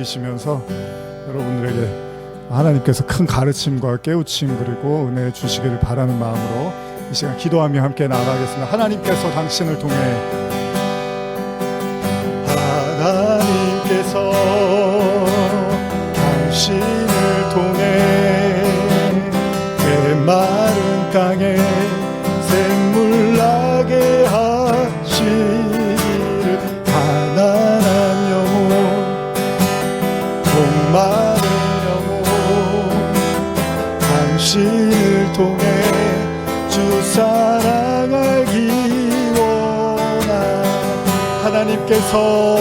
들으시면서 여러분들에게 하나님께서 큰 가르침과 깨우침 그리고 은혜 주시기를 바라는 마음으로 이 시간 기도하며 함께 나아가겠습니다. 하나님께서 당신을 통해 하나님께서 당신을 통해 메마른 땅에 샘물 나게 하시기를 가난한 영혼 목마른 영혼 당신을 통해 주 사랑 알기 원한 하나님께서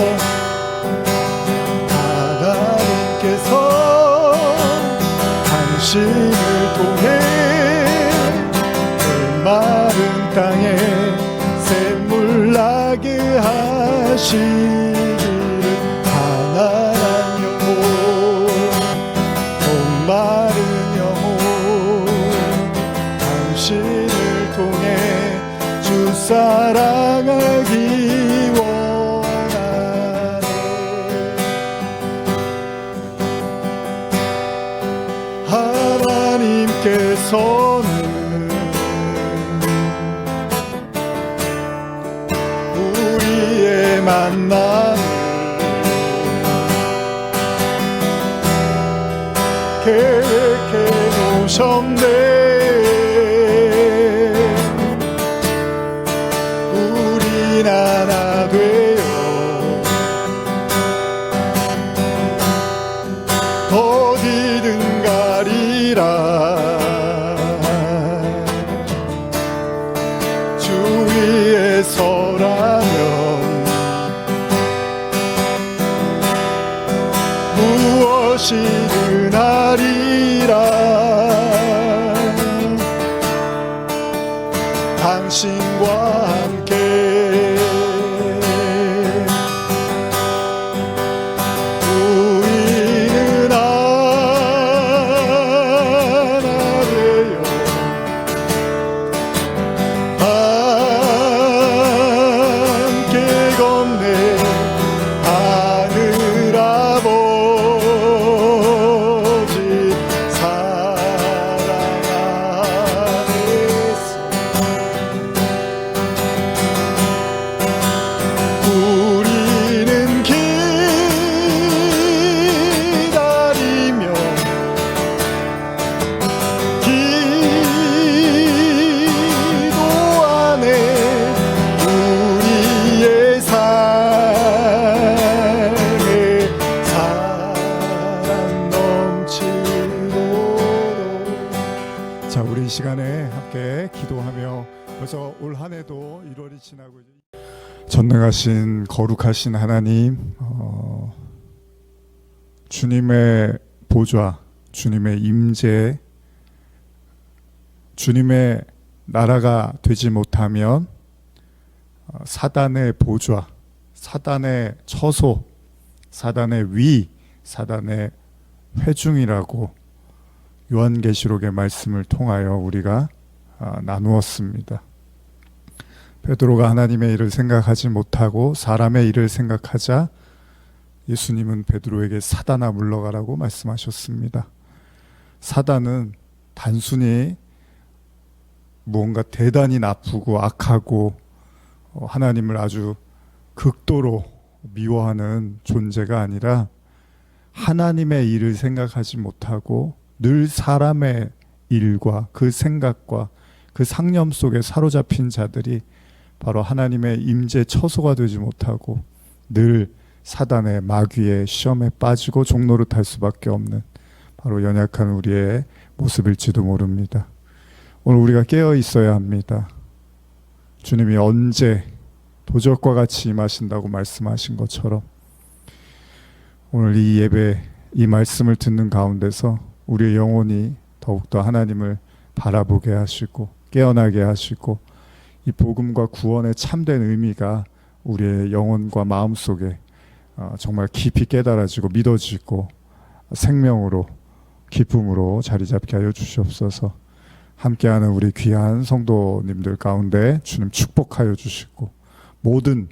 당신을 통해 마른 땅에 샘물 나게 하시기를 가난한 영혼 목마른 영혼 당신을 통해 주 사랑 알기 원하네. 하나님께서는 우리의 만남을 계획해 놓으셨네. 우린 하나 되어 어디든 가리라. 주 위에 서라면 무엇이든 하리라. 당신과 함께 우리는 하나 되어 함께 걷네. 하늘 아버지 사랑 안에서 우리는 기다리며 기도하네. 우리의 삶에 사랑 넘치도록. 자, 우리 이 시간에 함께 기도하며 벌써 올 한 해도 1월이 지나고 전능하신 거룩하신 하나님, 주님의 보좌, 주님의 임재, 주님의 나라가 되지 못하면 사단의 보좌, 사단의 처소, 사단의 위, 사단의 회중이라고 요한계시록의 말씀을 통하여 우리가 나누었습니다. 베드로가 하나님의 일을 생각하지 못하고 사람의 일을 생각하자 예수님은 베드로에게 사단아 물러가라고 말씀하셨습니다. 사단은 단순히 무언가 대단히 나쁘고 악하고 하나님을 아주 극도로 미워하는 존재가 아니라 하나님의 일을 생각하지 못하고 늘 사람의 일과 그 생각과 그 상념 속에 사로잡힌 자들이 바로 하나님의 임재 처소가 되지 못하고 늘 사단의 마귀의 시험에 빠지고 종노릇할 수밖에 없는 바로 연약한 우리의 모습일지도 모릅니다. 오늘 우리가 깨어 있어야 합니다. 주님이 언제 도적과 같이 임하신다고 말씀하신 것처럼 오늘 이 예배, 이 말씀을 듣는 가운데서 우리의 영혼이 더욱더 하나님을 바라보게 하시고 깨어나게 하시고 이 복음과 구원의 참된 의미가 우리의 영혼과 마음속에 정말 깊이 깨달아지고 믿어지고 생명으로 기쁨으로 자리 잡게 하여 주시옵소서. 함께하는 우리 귀한 성도님들 가운데 주님 축복하여 주시고 모든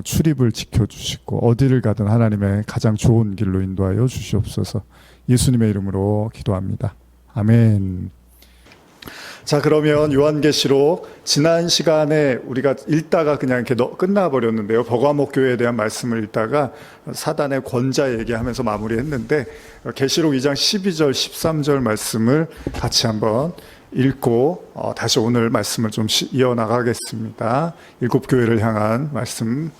출입을 지켜주시고 어디를 가든 하나님의 가장 좋은 길로 인도하여 주시옵소서. 예수님의 이름으로 기도합니다. 아멘. 자, 그러면 요한계시록 지난 시간에 우리가 읽다가 그냥 이렇게 끝나버렸는데요. 버가목 교회에 대한 말씀을 읽다가 사단의 권자 얘기하면서 마무리했는데, 계시록 2장 12절 13절 말씀을 같이 한번 읽고 다시 오늘 말씀을 좀 이어나가겠습니다. 7교회를 향한 말씀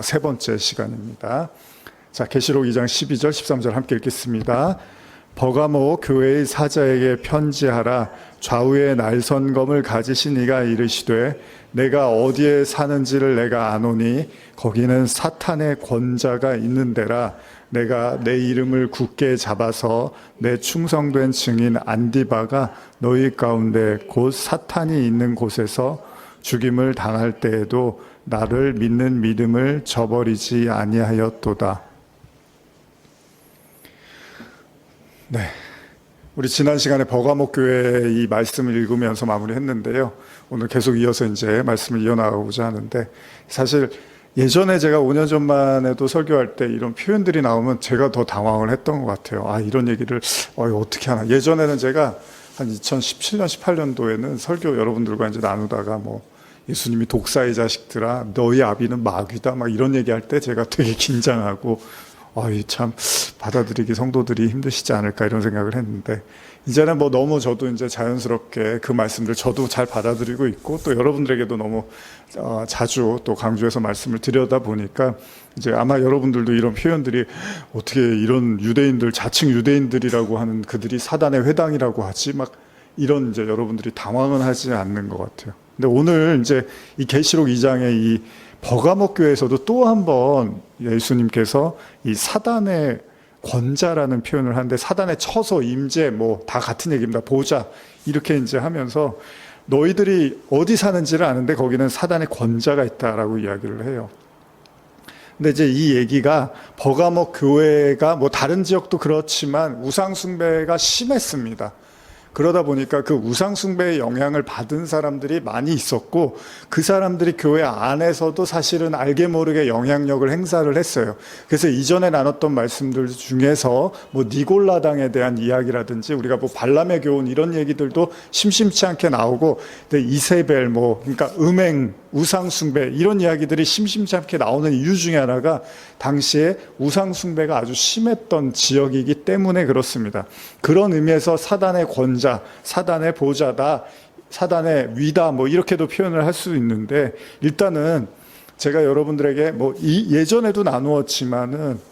세 번째 시간입니다. 자, 계시록 2장 12절 13절 함께 읽겠습니다. 버가모 교회의 사자에게 편지하라. 좌우에 날선검을 가지신 이가 이르시되 내가 어디에 사는지를 내가 아노니 거기는 사탄의 권자가 있는 데라. 내가 내 이름을 굳게 잡아서 내 충성된 증인 안디바가 너희 가운데 곧 사탄이 있는 곳에서 죽임을 당할 때에도 나를 믿는 믿음을 저버리지 아니하였도다. 네, 우리 지난 시간에 버가목 교회 이 말씀을 읽으면서 마무리했는데요. 오늘 계속 이어서 이제 말씀을 이어나가고자 하는데, 사실 예전에 제가 5년 전만 해도 설교할 때 이런 표현들이 나오면 제가 더 당황을 했던 것 같아요. 아, 이런 얘기를 어떻게 하나. 예전에는 제가 한 2017년, 18년도에는 설교 여러분들과 이제 나누다가 예수님이 독사의 자식들아, 너희 아비는 마귀다, 막 이런 얘기할 때 제가 되게 긴장하고, 참 받아들이기 성도들이 힘드시지 않을까 이런 생각을 했는데, 이제는 너무 저도 이제 자연스럽게 그 말씀들 저도 잘 받아들이고 있고, 또 여러분들에게도 너무 자주 또 강조해서 말씀을 드려다 보니까 이제 아마 여러분들도 이런 표현들이 어떻게 이런 유대인들, 자칭 유대인들이라고 하는 그들이 사단의 회당이라고 하지, 막 이런 이제 여러분들이 당황은 하지 않는 것 같아요. 근데 오늘 이제 이 계시록 2장의 이 버가목 교회에서도 또 한 번 예수님께서 이 사단의 권자라는 표현을 하는데, 사단의 처소, 임재, 다 같은 얘기입니다. 보좌, 이렇게 이제 하면서 너희들이 어디 사는지를 아는데 거기는 사단의 권자가 있다라고 이야기를 해요. 근데 이제 이 얘기가 버가목 교회가 다른 지역도 그렇지만 우상숭배가 심했습니다. 그러다 보니까 그 우상숭배의 영향을 받은 사람들이 많이 있었고, 그 사람들이 교회 안에서도 사실은 알게 모르게 영향력을 행사를 했어요. 그래서 이전에 나눴던 말씀들 중에서 니골라당에 대한 이야기라든지 우리가 발람의 교훈 이런 얘기들도 심심치 않게 나오고, 이세벨 그러니까 음행, 우상숭배 이런 이야기들이 심심치 않게 나오는 이유 중에 하나가 당시에 우상숭배가 아주 심했던 지역이기 때문에 그렇습니다. 그런 의미에서 사단의 권자, 사단의 보좌다, 사단의 위다 이렇게도 표현을 할 수 있는데, 일단은 제가 여러분들에게 예전에도 나누었지만은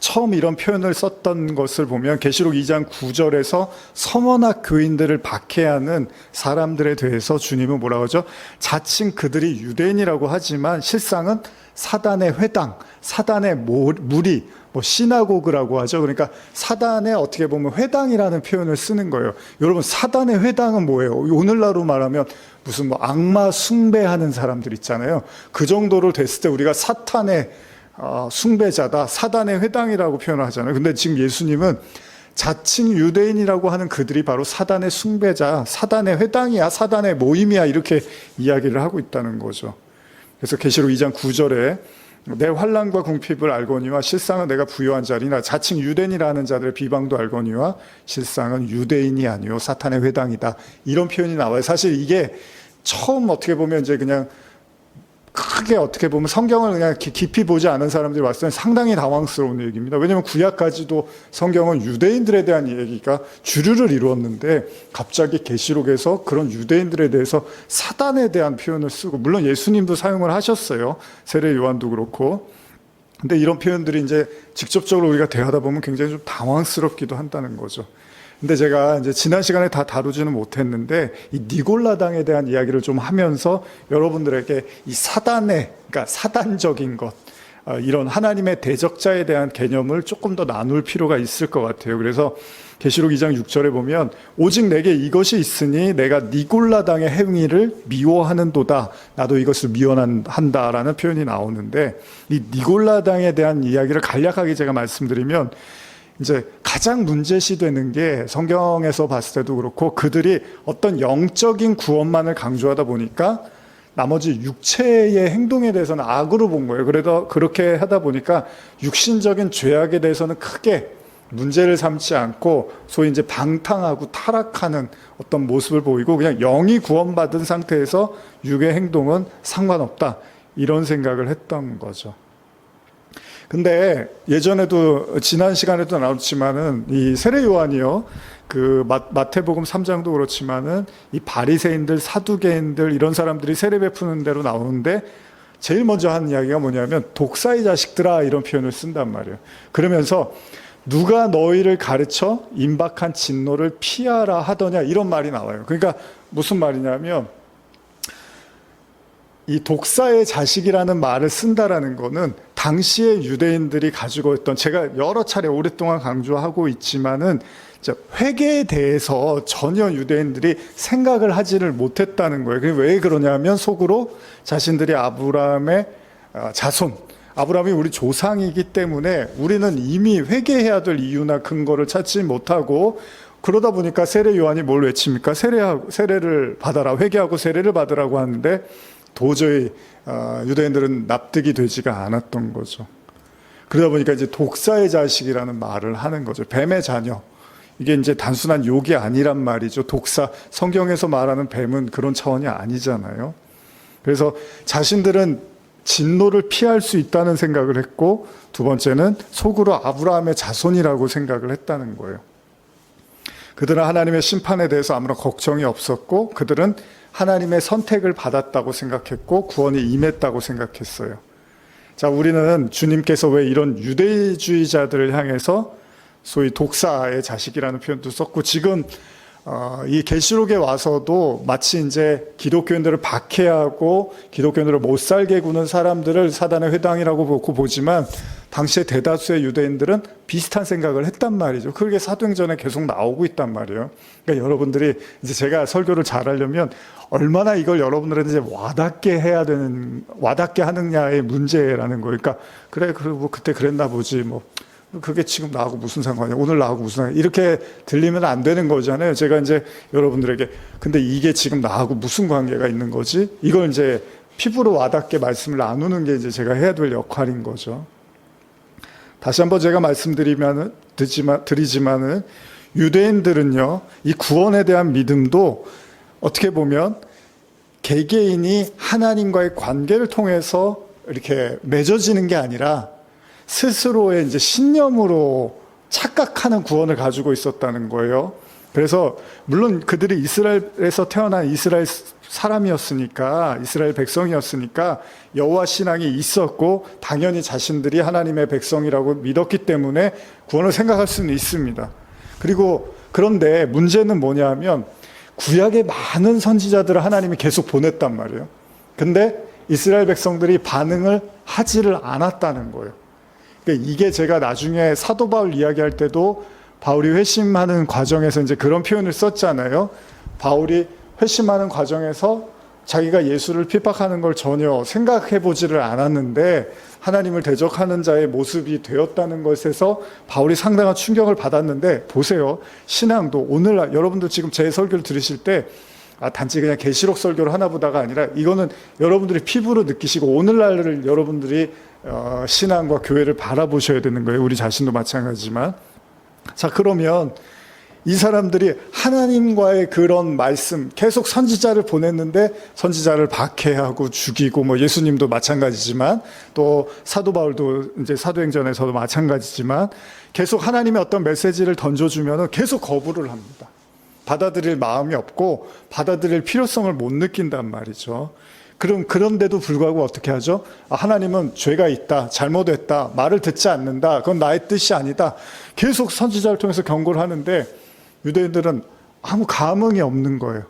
처음 이런 표현을 썼던 것을 보면 계시록 2장 9절에서 서머나 교인들을 박해하는 사람들에 대해서 주님은 뭐라고 하죠? 자칭 그들이 유대인이라고 하지만 실상은 사단의 회당, 사단의 무리, 시나고그라고 하죠. 그러니까 사단의 어떻게 보면 회당이라는 표현을 쓰는 거예요. 여러분, 사단의 회당은 뭐예요? 오늘날로 말하면 무슨 악마 숭배하는 사람들 있잖아요. 그 정도로 됐을 때 우리가 사탄의 숭배자다, 사단의 회당이라고 표현을 하잖아요. 근데 지금 예수님은 자칭 유대인이라고 하는 그들이 바로 사단의 숭배자, 사단의 회당이야, 사단의 모임이야, 이렇게 이야기를 하고 있다는 거죠. 그래서 계시록 2장 9절에 내 환난과 궁핍을 알거니와 실상은 내가 부요한 자리나 자칭 유대인이라는 자들의 비방도 알거니와 실상은 유대인이 아니요 사탄의 회당이다, 이런 표현이 나와요. 사실 이게 처음 어떻게 보면 이제 그냥 크게 어떻게 보면 성경을 그냥 깊이 보지 않은 사람들이 봤을 때는 상당히 당황스러운 얘기입니다. 왜냐하면 구약까지도 성경은 유대인들에 대한 얘기가 주류를 이루었는데 갑자기 계시록에서 그런 유대인들에 대해서 사단에 대한 표현을 쓰고, 물론 예수님도 사용을 하셨어요. 세례 요한도 그렇고. 근데 이런 표현들이 이제 직접적으로 우리가 대하다 보면 굉장히 좀 당황스럽기도 한다는 거죠. 근데 제가 이제 지난 시간에 다 다루지는 못했는데 이 니골라당에 대한 이야기를 좀 하면서 여러분들에게 이 사단의, 그러니까 사단적인 것, 이런 하나님의 대적자에 대한 개념을 조금 더 나눌 필요가 있을 것 같아요. 그래서 계시록 2장 6절에 보면 오직 내게 이것이 있으니 내가 니골라당의 행위를 미워하는도다, 나도 이것을 미워한다라는 표현이 나오는데, 이 니골라당에 대한 이야기를 간략하게 제가 말씀드리면 이제 가장 문제시되는 게 성경에서 봤을 때도 그렇고 그들이 어떤 영적인 구원만을 강조하다 보니까 나머지 육체의 행동에 대해서는 악으로 본 거예요. 그래도 그렇게 하다 보니까 육신적인 죄악에 대해서는 크게 문제를 삼지 않고 소위 이제 방탕하고 타락하는 어떤 모습을 보이고 그냥 영이 구원받은 상태에서 육의 행동은 상관없다. 이런 생각을 했던 거죠. 근데 예전에도 지난 시간에도 나왔지만은 이 세례 요한이요. 그 마태복음 3장도 그렇지만은 이 바리새인들, 사두개인들 이런 사람들이 세례 베푸는 대로 나오는데 제일 먼저 하는 이야기가 뭐냐면 독사의 자식들아 이런 표현을 쓴단 말이에요. 그러면서 누가 너희를 가르쳐 임박한 진노를 피하라 하더냐 이런 말이 나와요. 그러니까 무슨 말이냐면 이 독사의 자식이라는 말을 쓴다라는 거는 당시의 유대인들이 가지고 있던, 제가 여러 차례 오랫동안 강조하고 있지만은 회개에 대해서 전혀 유대인들이 생각을 하지를 못했다는 거예요. 왜 그러냐면 속으로 자신들이 아브라함의 자손, 아브라함이 우리 조상이기 때문에 우리는 이미 회개해야 될 이유나 근거를 찾지 못하고, 그러다 보니까 세례 요한이 뭘 외칩니까? 세례를 받아라, 회개하고 세례를 받으라고 하는데 도저히 유대인들은 납득이 되지가 않았던 거죠. 그러다 보니까 이제 독사의 자식이라는 말을 하는 거죠. 뱀의 자녀. 이게 이제 단순한 욕이 아니란 말이죠. 독사, 성경에서 말하는 뱀은 그런 차원이 아니잖아요. 그래서 자신들은 진노를 피할 수 있다는 생각을 했고, 두 번째는 속으로 아브라함의 자손이라고 생각을 했다는 거예요. 그들은 하나님의 심판에 대해서 아무런 걱정이 없었고, 그들은 하나님의 선택을 받았다고 생각했고 구원이 임했다고 생각했어요. 자, 우리는 주님께서 왜 이런 유대주의자들을 향해서 소위 독사의 자식이라는 표현도 썼고, 지금 이 계시록에 와서도 마치 이제 기독교인들을 박해하고 기독교인들을 못 살게 구는 사람들을 사단의 회당이라고 보지만, 당시에 대다수의 유대인들은 비슷한 생각을 했단 말이죠. 그게 사도행전에 계속 나오고 있단 말이에요. 그러니까 여러분들이 이제 제가 설교를 잘하려면 얼마나 이걸 여러분들한테 이제 와닿게 하느냐의 문제라는 거예요. 그러니까 그래, 뭐 그때 그랬나 보지, 뭐 그게 지금 나하고 무슨 상관이야, 오늘 나하고 무슨 상관이야, 이렇게 들리면 안 되는 거잖아요. 제가 이제 여러분들에게 근데 이게 지금 나하고 무슨 관계가 있는 거지? 이걸 이제 피부로 와닿게 말씀을 나누는 게 이제 제가 해야 될 역할인 거죠. 다시 한번 제가 말씀드리지만은 유대인들은요, 이 구원에 대한 믿음도 어떻게 보면 개개인이 하나님과의 관계를 통해서 이렇게 맺어지는 게 아니라 스스로의 이제 신념으로 착각하는 구원을 가지고 있었다는 거예요. 그래서 물론 그들이 이스라엘에서 태어난 이스라엘 사람이었으니까, 이스라엘 백성이었으니까 여호와 신앙이 있었고 당연히 자신들이 하나님의 백성이라고 믿었기 때문에 구원을 생각할 수는 있습니다. 그리고 그런데 문제는 뭐냐면 구약의 많은 선지자들을 하나님이 계속 보냈단 말이에요. 근데 이스라엘 백성들이 반응을 하지를 않았다는 거예요. 그러니까 이게 제가 나중에 사도 바울 이야기할 때도 바울이 회심하는 과정에서 이제 그런 표현을 썼잖아요. 바울이 회심하는 과정에서 자기가 예수를 핍박하는 걸 전혀 생각해 보지를 않았는데 하나님을 대적하는 자의 모습이 되었다는 것에서 바울이 상당한 충격을 받았는데, 보세요. 신앙도 오늘날 여러분들 지금 제 설교를 들으실 때 단지 그냥 계시록 설교를 하나 보다가 아니라 이거는 여러분들이 피부로 느끼시고 오늘날을 여러분들이 신앙과 교회를 바라보셔야 되는 거예요. 우리 자신도 마찬가지지만. 자, 그러면 이 사람들이 하나님과의 그런 말씀, 계속 선지자를 보냈는데 선지자를 박해하고 죽이고, 뭐 예수님도 마찬가지지만 또 사도 바울도 이제 사도행전에서도 마찬가지지만 계속 하나님의 어떤 메시지를 던져주면 계속 거부를 합니다. 받아들일 마음이 없고 받아들일 필요성을 못 느낀단 말이죠. 그런데도 불구하고 어떻게 하죠? 하나님은 죄가 있다, 잘못했다, 말을 듣지 않는다, 그건 나의 뜻이 아니다, 계속 선지자를 통해서 경고를 하는데 유대인들은 아무 감흥이 없는 거예요.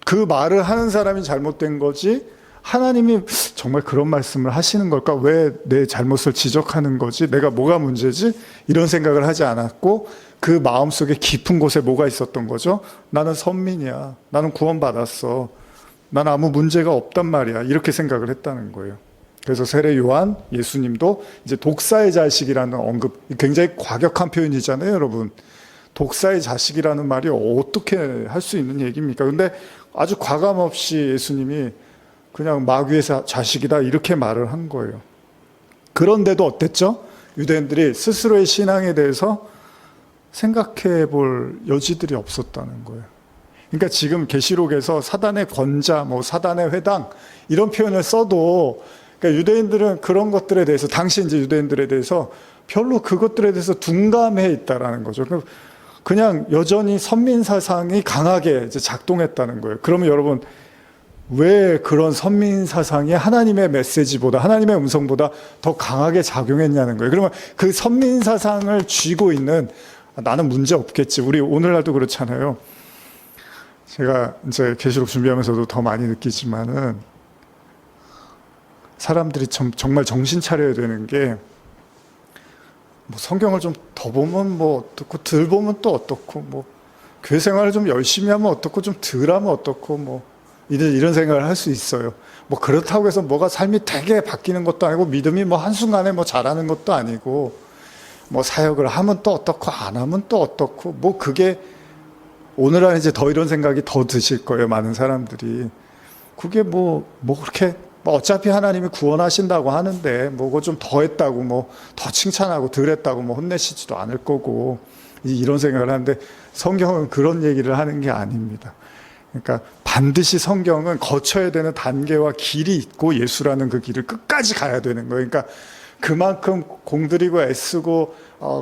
그 말을 하는 사람이 잘못된 거지 하나님이 정말 그런 말씀을 하시는 걸까? 왜 내 잘못을 지적하는 거지? 내가 뭐가 문제지? 이런 생각을 하지 않았고 그 마음속에 깊은 곳에 뭐가 있었던 거죠? 나는 선민이야, 나는 구원받았어, 난 아무 문제가 없단 말이야, 이렇게 생각을 했다는 거예요. 그래서 세례 요한, 예수님도 이제 독사의 자식이라는 언급, 굉장히 과격한 표현이잖아요, 여러분. 독사의 자식이라는 말이 어떻게 할 수 있는 얘기입니까? 근데 아주 과감 없이 예수님이 그냥 마귀의 자식이다 이렇게 말을 한 거예요. 그런데도 어땠죠? 유대인들이 스스로의 신앙에 대해서 생각해 볼 여지들이 없었다는 거예요. 그러니까 지금 계시록에서 사단의 권자, 뭐 사단의 회당 이런 표현을 써도 그러니까 유대인들은 그런 것들에 대해서 당시 이제 유대인들에 대해서 별로 그것들에 대해서 둔감해 있다라는 거죠. 그냥 여전히 선민 사상이 강하게 이제 작동했다는 거예요. 그러면 여러분 왜 그런 선민 사상이 하나님의 메시지보다 하나님의 음성보다 더 강하게 작용했냐는 거예요. 그러면 그 선민 사상을 쥐고 있는 나는 문제 없겠지. 우리 오늘날도 그렇잖아요. 제가 이제 계시록 준비하면서도 더 많이 느끼지만은 사람들이 정말 정신 차려야 되는 게 뭐 성경을 좀 더 보면 뭐 어떻고 덜 보면 또 어떻고 뭐 교회 생활을 좀 열심히 하면 어떻고 좀 덜 하면 어떻고 뭐 이런 생각을 할 수 있어요. 뭐 그렇다고 해서 뭐가 삶이 되게 바뀌는 것도 아니고 믿음이 뭐 한순간에 뭐 잘하는 것도 아니고 뭐 사역을 하면 또 어떻고 안 하면 또 어떻고 뭐 그게 오늘날 이제 더 이런 생각이 더 드실 거예요. 많은 사람들이. 그게 뭐 그렇게 뭐 어차피 하나님이 구원하신다고 하는데 뭐 그거 좀 더 했다고 뭐 더 칭찬하고 덜 했다고 뭐 혼내시지도 않을 거고 이런 생각을 하는데 성경은 그런 얘기를 하는 게 아닙니다. 그러니까 반드시 성경은 거쳐야 되는 단계와 길이 있고 예수라는 그 길을 끝까지 가야 되는 거예요. 그러니까 그만큼 공들이고 애쓰고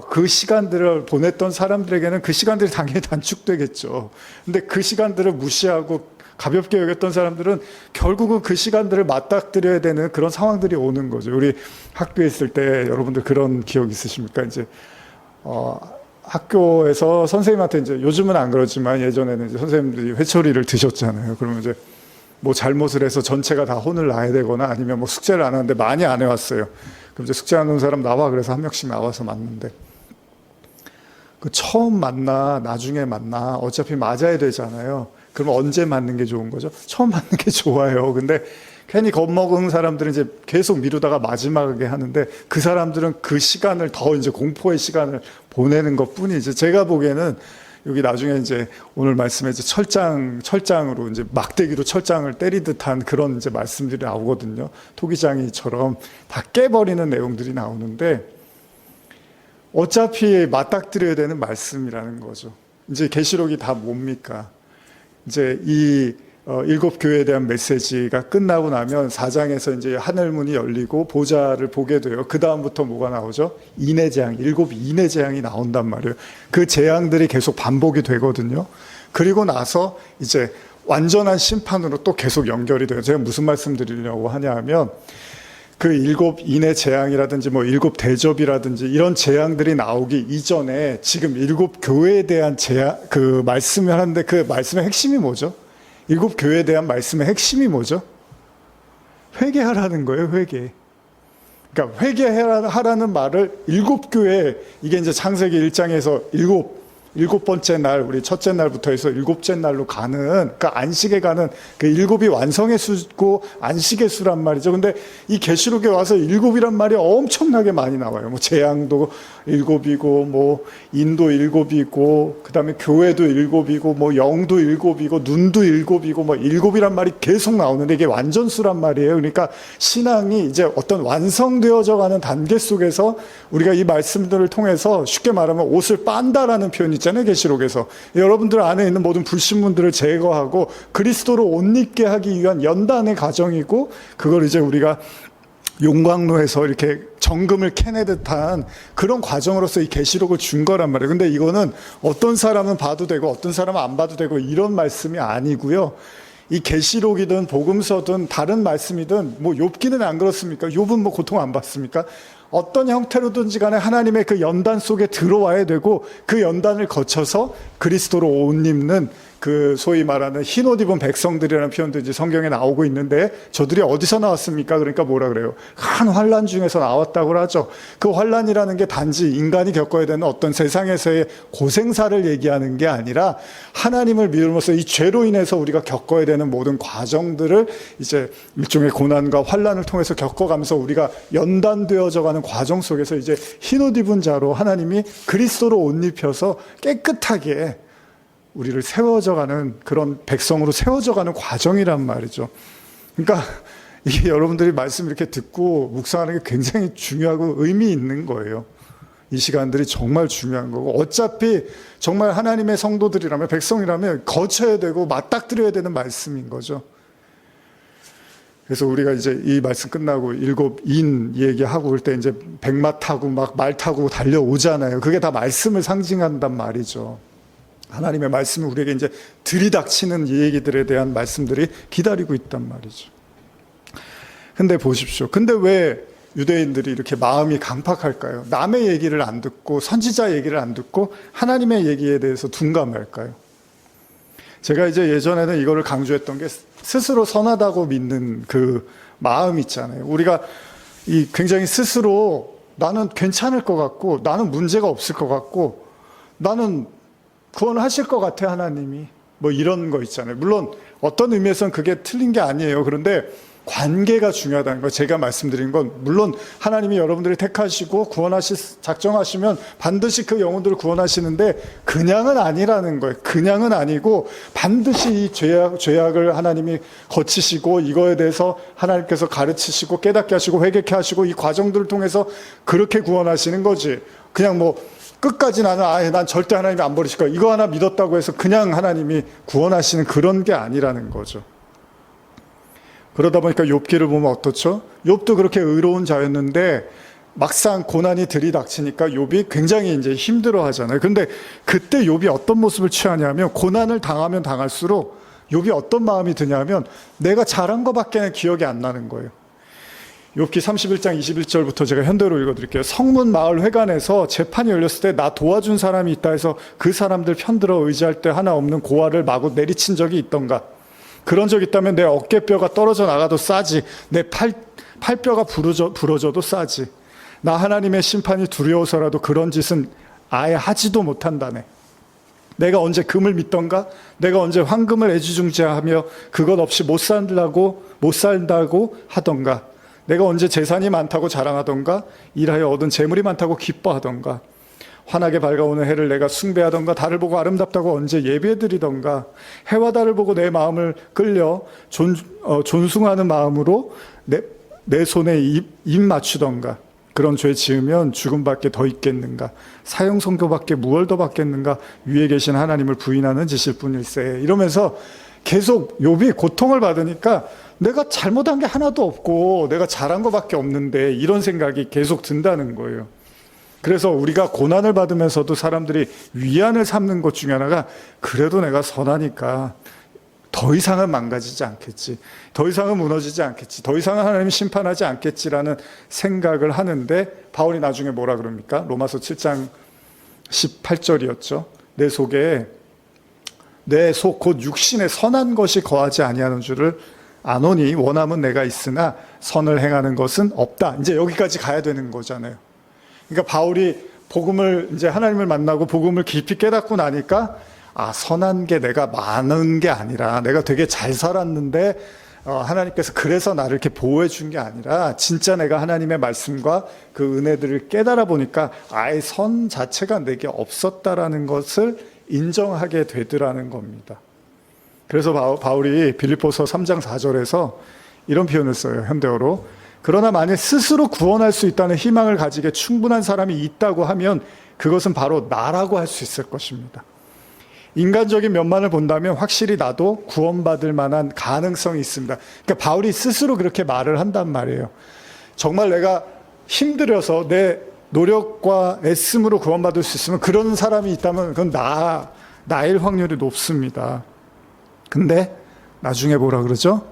그 시간들을 보냈던 사람들에게는 그 시간들이 당연히 단축되겠죠. 근데 그 시간들을 무시하고 가볍게 여겼던 사람들은 결국은 그 시간들을 맞닥뜨려야 되는 그런 상황들이 오는 거죠. 우리 학교에 있을 때 여러분들 그런 기억 있으십니까? 이제 학교에서 선생님한테 이제 요즘은 안 그렇지만 예전에는 이제 선생님들이 회초리를 드셨잖아요. 그러면 이제 뭐 잘못을 해서 전체가 다 혼을 나야 되거나 아니면 뭐 숙제를 안 하는데 많이 안 해왔어요. 그럼 이제 숙제 안 하는 사람 나와 그래서 한 명씩 나와서 맞는데 그 처음 맞나 나중에 맞나 어차피 맞아야 되잖아요. 그럼 언제 맞는 게 좋은 거죠? 처음 맞는 게 좋아요. 근데 괜히 겁먹은 사람들은 이제 계속 미루다가 마지막에 하는데 그 사람들은 그 시간을 더 이제 공포의 시간을 보내는 것 뿐이지. 제가 보기에는 여기 나중에 이제 오늘 말씀에 이제 철장으로 이제 막대기로 철장을 때리듯한 그런 이제 말씀들이 나오거든요. 토기장이처럼 다 깨버리는 내용들이 나오는데 어차피 맞닥뜨려야 되는 말씀이라는 거죠. 이제 계시록이 다 뭡니까? 이제 이 일곱 교회에 대한 메시지가 끝나고 나면 4장에서 이제 하늘문이 열리고 보좌를 보게 돼요. 그 다음부터 뭐가 나오죠? 인의 재앙, 일곱 인의 재앙이 나온단 말이에요. 그 재앙들이 계속 반복이 되거든요. 그리고 나서 이제 완전한 심판으로 또 계속 연결이 돼요. 제가 무슨 말씀 드리려고 하냐 하면 그 일곱 인의 재앙이라든지 뭐 일곱 대접이라든지 이런 재앙들이 나오기 이전에 지금 일곱 교회에 대한 재앙, 그 말씀을 하는데 그 말씀의 핵심이 뭐죠? 일곱 교회에 대한 말씀의 핵심이 뭐죠? 회개하라는 거예요, 회개. 그러니까 회개하라는 말을 일곱 교회, 이게 이제 창세기 1장에서 일곱 번째 날, 우리 첫째 날부터 해서 일곱째 날로 가는, 그러니까 안식에 가는 그 일곱이 완성의 수고 안식의 수란 말이죠. 근데 이 계시록에 와서 일곱이란 말이 엄청나게 많이 나와요. 뭐 재앙도 일곱이고, 뭐 인도 일곱이고, 그 다음에 교회도 일곱이고, 뭐 영도 일곱이고, 눈도 일곱이고, 뭐 일곱이란 말이 계속 나오는데 이게 완전수란 말이에요. 그러니까 신앙이 이제 어떤 완성되어져 가는 단계 속에서 우리가 이 말씀들을 통해서 쉽게 말하면 옷을 빤다라는 표현이 있잖아요, 계시록에서. 여러분들 안에 있는 모든 불신문들을 제거하고 그리스도로 옷 입게 하기 위한 연단의 과정이고, 그걸 이제 우리가 용광로에서 이렇게 정금을 캐내듯한 그런 과정으로서 이 계시록을 준 거란 말이에요. 근데 이거는 어떤 사람은 봐도 되고 어떤 사람은 안 봐도 되고 이런 말씀이 아니고요. 이 계시록이든 복음서든 다른 말씀이든 뭐 욥기는 안 그렇습니까? 욥은 뭐 고통 안 받습니까? 어떤 형태로든지 간에 하나님의 그 연단 속에 들어와야 되고 그 연단을 거쳐서 그리스도로 옷 입는 그 소위 말하는 흰옷 입은 백성들이라는 표현도 이제 성경에 나오고 있는데 저들이 어디서 나왔습니까? 그러니까 뭐라 그래요? 큰 환난 중에서 나왔다고 하죠. 그 환난이라는 게 단지 인간이 겪어야 되는 어떤 세상에서의 고생사를 얘기하는 게 아니라 하나님을 믿음으로써 이 죄로 인해서 우리가 겪어야 되는 모든 과정들을 이제 일종의 고난과 환난을 통해서 겪어가면서 우리가 연단되어져 가는 과정 속에서 이제 흰옷 입은 자로 하나님이 그리스도로 옷 입혀서 깨끗하게 우리를 세워져가는 그런 백성으로 세워져가는 과정이란 말이죠. 그러니까 이게 여러분들이 말씀 이렇게 듣고 묵상하는 게 굉장히 중요하고 의미 있는 거예요. 이 시간들이 정말 중요한 거고, 어차피 정말 하나님의 성도들이라면, 백성이라면 거쳐야 되고 맞닥뜨려야 되는 말씀인 거죠. 그래서 우리가 이제 이 말씀 끝나고 7인 얘기하고 올 때 이제 백마 타고 막 말 타고 달려오잖아요. 그게 다 말씀을 상징한단 말이죠. 하나님의 말씀이 우리에게 이제 들이닥치는 이 얘기들에 대한 말씀들이 기다리고 있단 말이죠. 근데 보십시오. 근데 왜 유대인들이 이렇게 마음이 강팍할까요? 남의 얘기를 안 듣고, 선지자 얘기를 안 듣고 하나님의 얘기에 대해서 둔감할까요? 제가 이제 예전에는 이거를 강조했던 게, 스스로 선하다고 믿는 그 마음 있잖아요. 우리가 이 굉장히 스스로 나는 괜찮을 것 같고, 나는 문제가 없을 것 같고, 나는 구원하실 것 같아 하나님이, 뭐 이런 거 있잖아요. 물론 어떤 의미에서는 그게 틀린 게 아니에요. 그런데 관계가 중요하다는 거, 제가 말씀드린 건, 물론 하나님이 여러분들을 택하시고 작정하시면 반드시 그 영혼들을 구원하시는데 그냥은 아니라는 거예요. 그냥은 아니고 반드시 이 죄악을 하나님이 거치시고, 이거에 대해서 하나님께서 가르치시고 깨닫게 하시고 회개케 하시고, 이 과정들을 통해서 그렇게 구원하시는 거지. 그냥 뭐 끝까지 난 절대 하나님이 안 버리실 거야, 이거 하나 믿었다고 해서 그냥 하나님이 구원하시는 그런 게 아니라는 거죠. 그러다 보니까 욥기를 보면 어떻죠? 욥도 그렇게 의로운 자였는데 막상 고난이 들이닥치니까 욥이 굉장히 이제 힘들어 하잖아요. 근데 그때 욥이 어떤 모습을 취하냐면, 고난을 당하면 당할수록 욥이 어떤 마음이 드냐면, 내가 잘한 것밖에 기억이 안 나는 거예요. 욥기 31장 21절부터 제가 현대로 읽어드릴게요. 성문 마을 회관에서 재판이 열렸을 때 나 도와준 사람이 있다 해서 그 사람들 편들어 의지할 때 하나 없는 고아를 마구 내리친 적이 있던가? 그런 적 있다면 내 어깨뼈가 떨어져 나가도 싸지, 내 팔뼈가 부러져도 싸지. 나 하나님의 심판이 두려워서라도 그런 짓은 아예 하지도 못한다네. 내가 언제 금을 믿던가? 내가 언제 황금을 애지중지하며 그것 없이 못 산다고 하던가? 내가 언제 재산이 많다고 자랑하던가? 일하여 얻은 재물이 많다고 기뻐하던가? 환하게 밝아오는 해를 내가 숭배하던가? 달을 보고 아름답다고 언제 예배드리던가? 해와 달을 보고 내 마음을 끌려 존숭하는 마음으로 내 손에 입 맞추던가? 그런 죄 지으면 죽음밖에 더 있겠는가? 사형 선고밖에 무얼 더 받겠는가? 위에 계신 하나님을 부인하는 짓일 뿐일세. 이러면서 계속 욥이 고통을 받으니까 내가 잘못한 게 하나도 없고 내가 잘한 것밖에 없는데, 이런 생각이 계속 든다는 거예요. 그래서 우리가 고난을 받으면서도 사람들이 위안을 삼는 것 중에 하나가, 그래도 내가 선하니까 더 이상은 망가지지 않겠지, 더 이상은 무너지지 않겠지, 더 이상은 하나님이 심판하지 않겠지라는 생각을 하는데, 바울이 나중에 뭐라 그럽니까? 로마서 7장 18절이었죠. 내 속에 내 속 곧 육신의 선한 것이 거하지 아니하는 줄을 아노니 원함은 내가 있으나 선을 행하는 것은 없다. 이제 여기까지 가야 되는 거잖아요. 그러니까 바울이 복음을, 이제 하나님을 만나고 복음을 깊이 깨닫고 나니까, 선한 게 내가 많은 게 아니라, 내가 되게 잘 살았는데 하나님께서 그래서 나를 이렇게 보호해 준 게 아니라, 진짜 내가 하나님의 말씀과 그 은혜들을 깨달아 보니까 아예 선 자체가 내게 없었다라는 것을 인정하게 되더라는 겁니다. 그래서 바울이 빌립보서 3장 4절에서 이런 표현을 써요, 현대어로. 그러나 만일 스스로 구원할 수 있다는 희망을 가지게 충분한 사람이 있다고 하면 그것은 바로 나라고 할 수 있을 것입니다. 인간적인 면만을 본다면 확실히 나도 구원받을 만한 가능성이 있습니다. 그러니까 바울이 스스로 그렇게 말을 한단 말이에요. 정말 내가 힘들어서 내 노력과 애씀으로 구원받을 수 있으면, 그런 사람이 있다면 그건 나일 확률이 높습니다. 근데 나중에 뭐라 그러죠?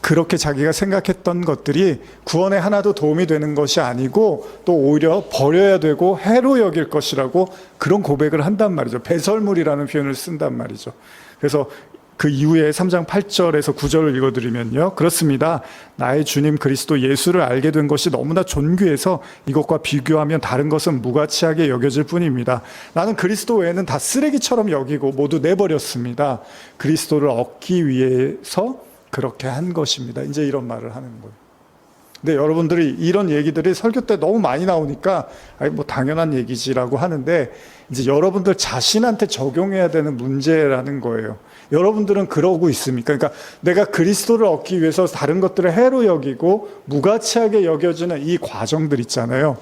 그렇게 자기가 생각했던 것들이 구원에 하나도 도움이 되는 것이 아니고 또 오히려 버려야 되고 해로 여길 것이라고 그런 고백을 한단 말이죠. 배설물이라는 표현을 쓴단 말이죠. 그래서 그 이후에 3장 8절에서 9절을 읽어드리면요, 그렇습니다. 나의 주님 그리스도 예수를 알게 된 것이 너무나 존귀해서 이것과 비교하면 다른 것은 무가치하게 여겨질 뿐입니다. 나는 그리스도 외에는 다 쓰레기처럼 여기고 모두 내버렸습니다. 그리스도를 얻기 위해서 그렇게 한 것입니다. 이제 이런 말을 하는 거예요. 근데 여러분들이 이런 얘기들이 설교 때 너무 많이 나오니까 아니 뭐 당연한 얘기지라고 하는데 이제 여러분들 자신한테 적용해야 되는 문제라는 거예요. 여러분들은 그러고 있습니까? 그러니까 내가 그리스도를 얻기 위해서 다른 것들을 해로 여기고 무가치하게 여겨지는 이 과정들 있잖아요.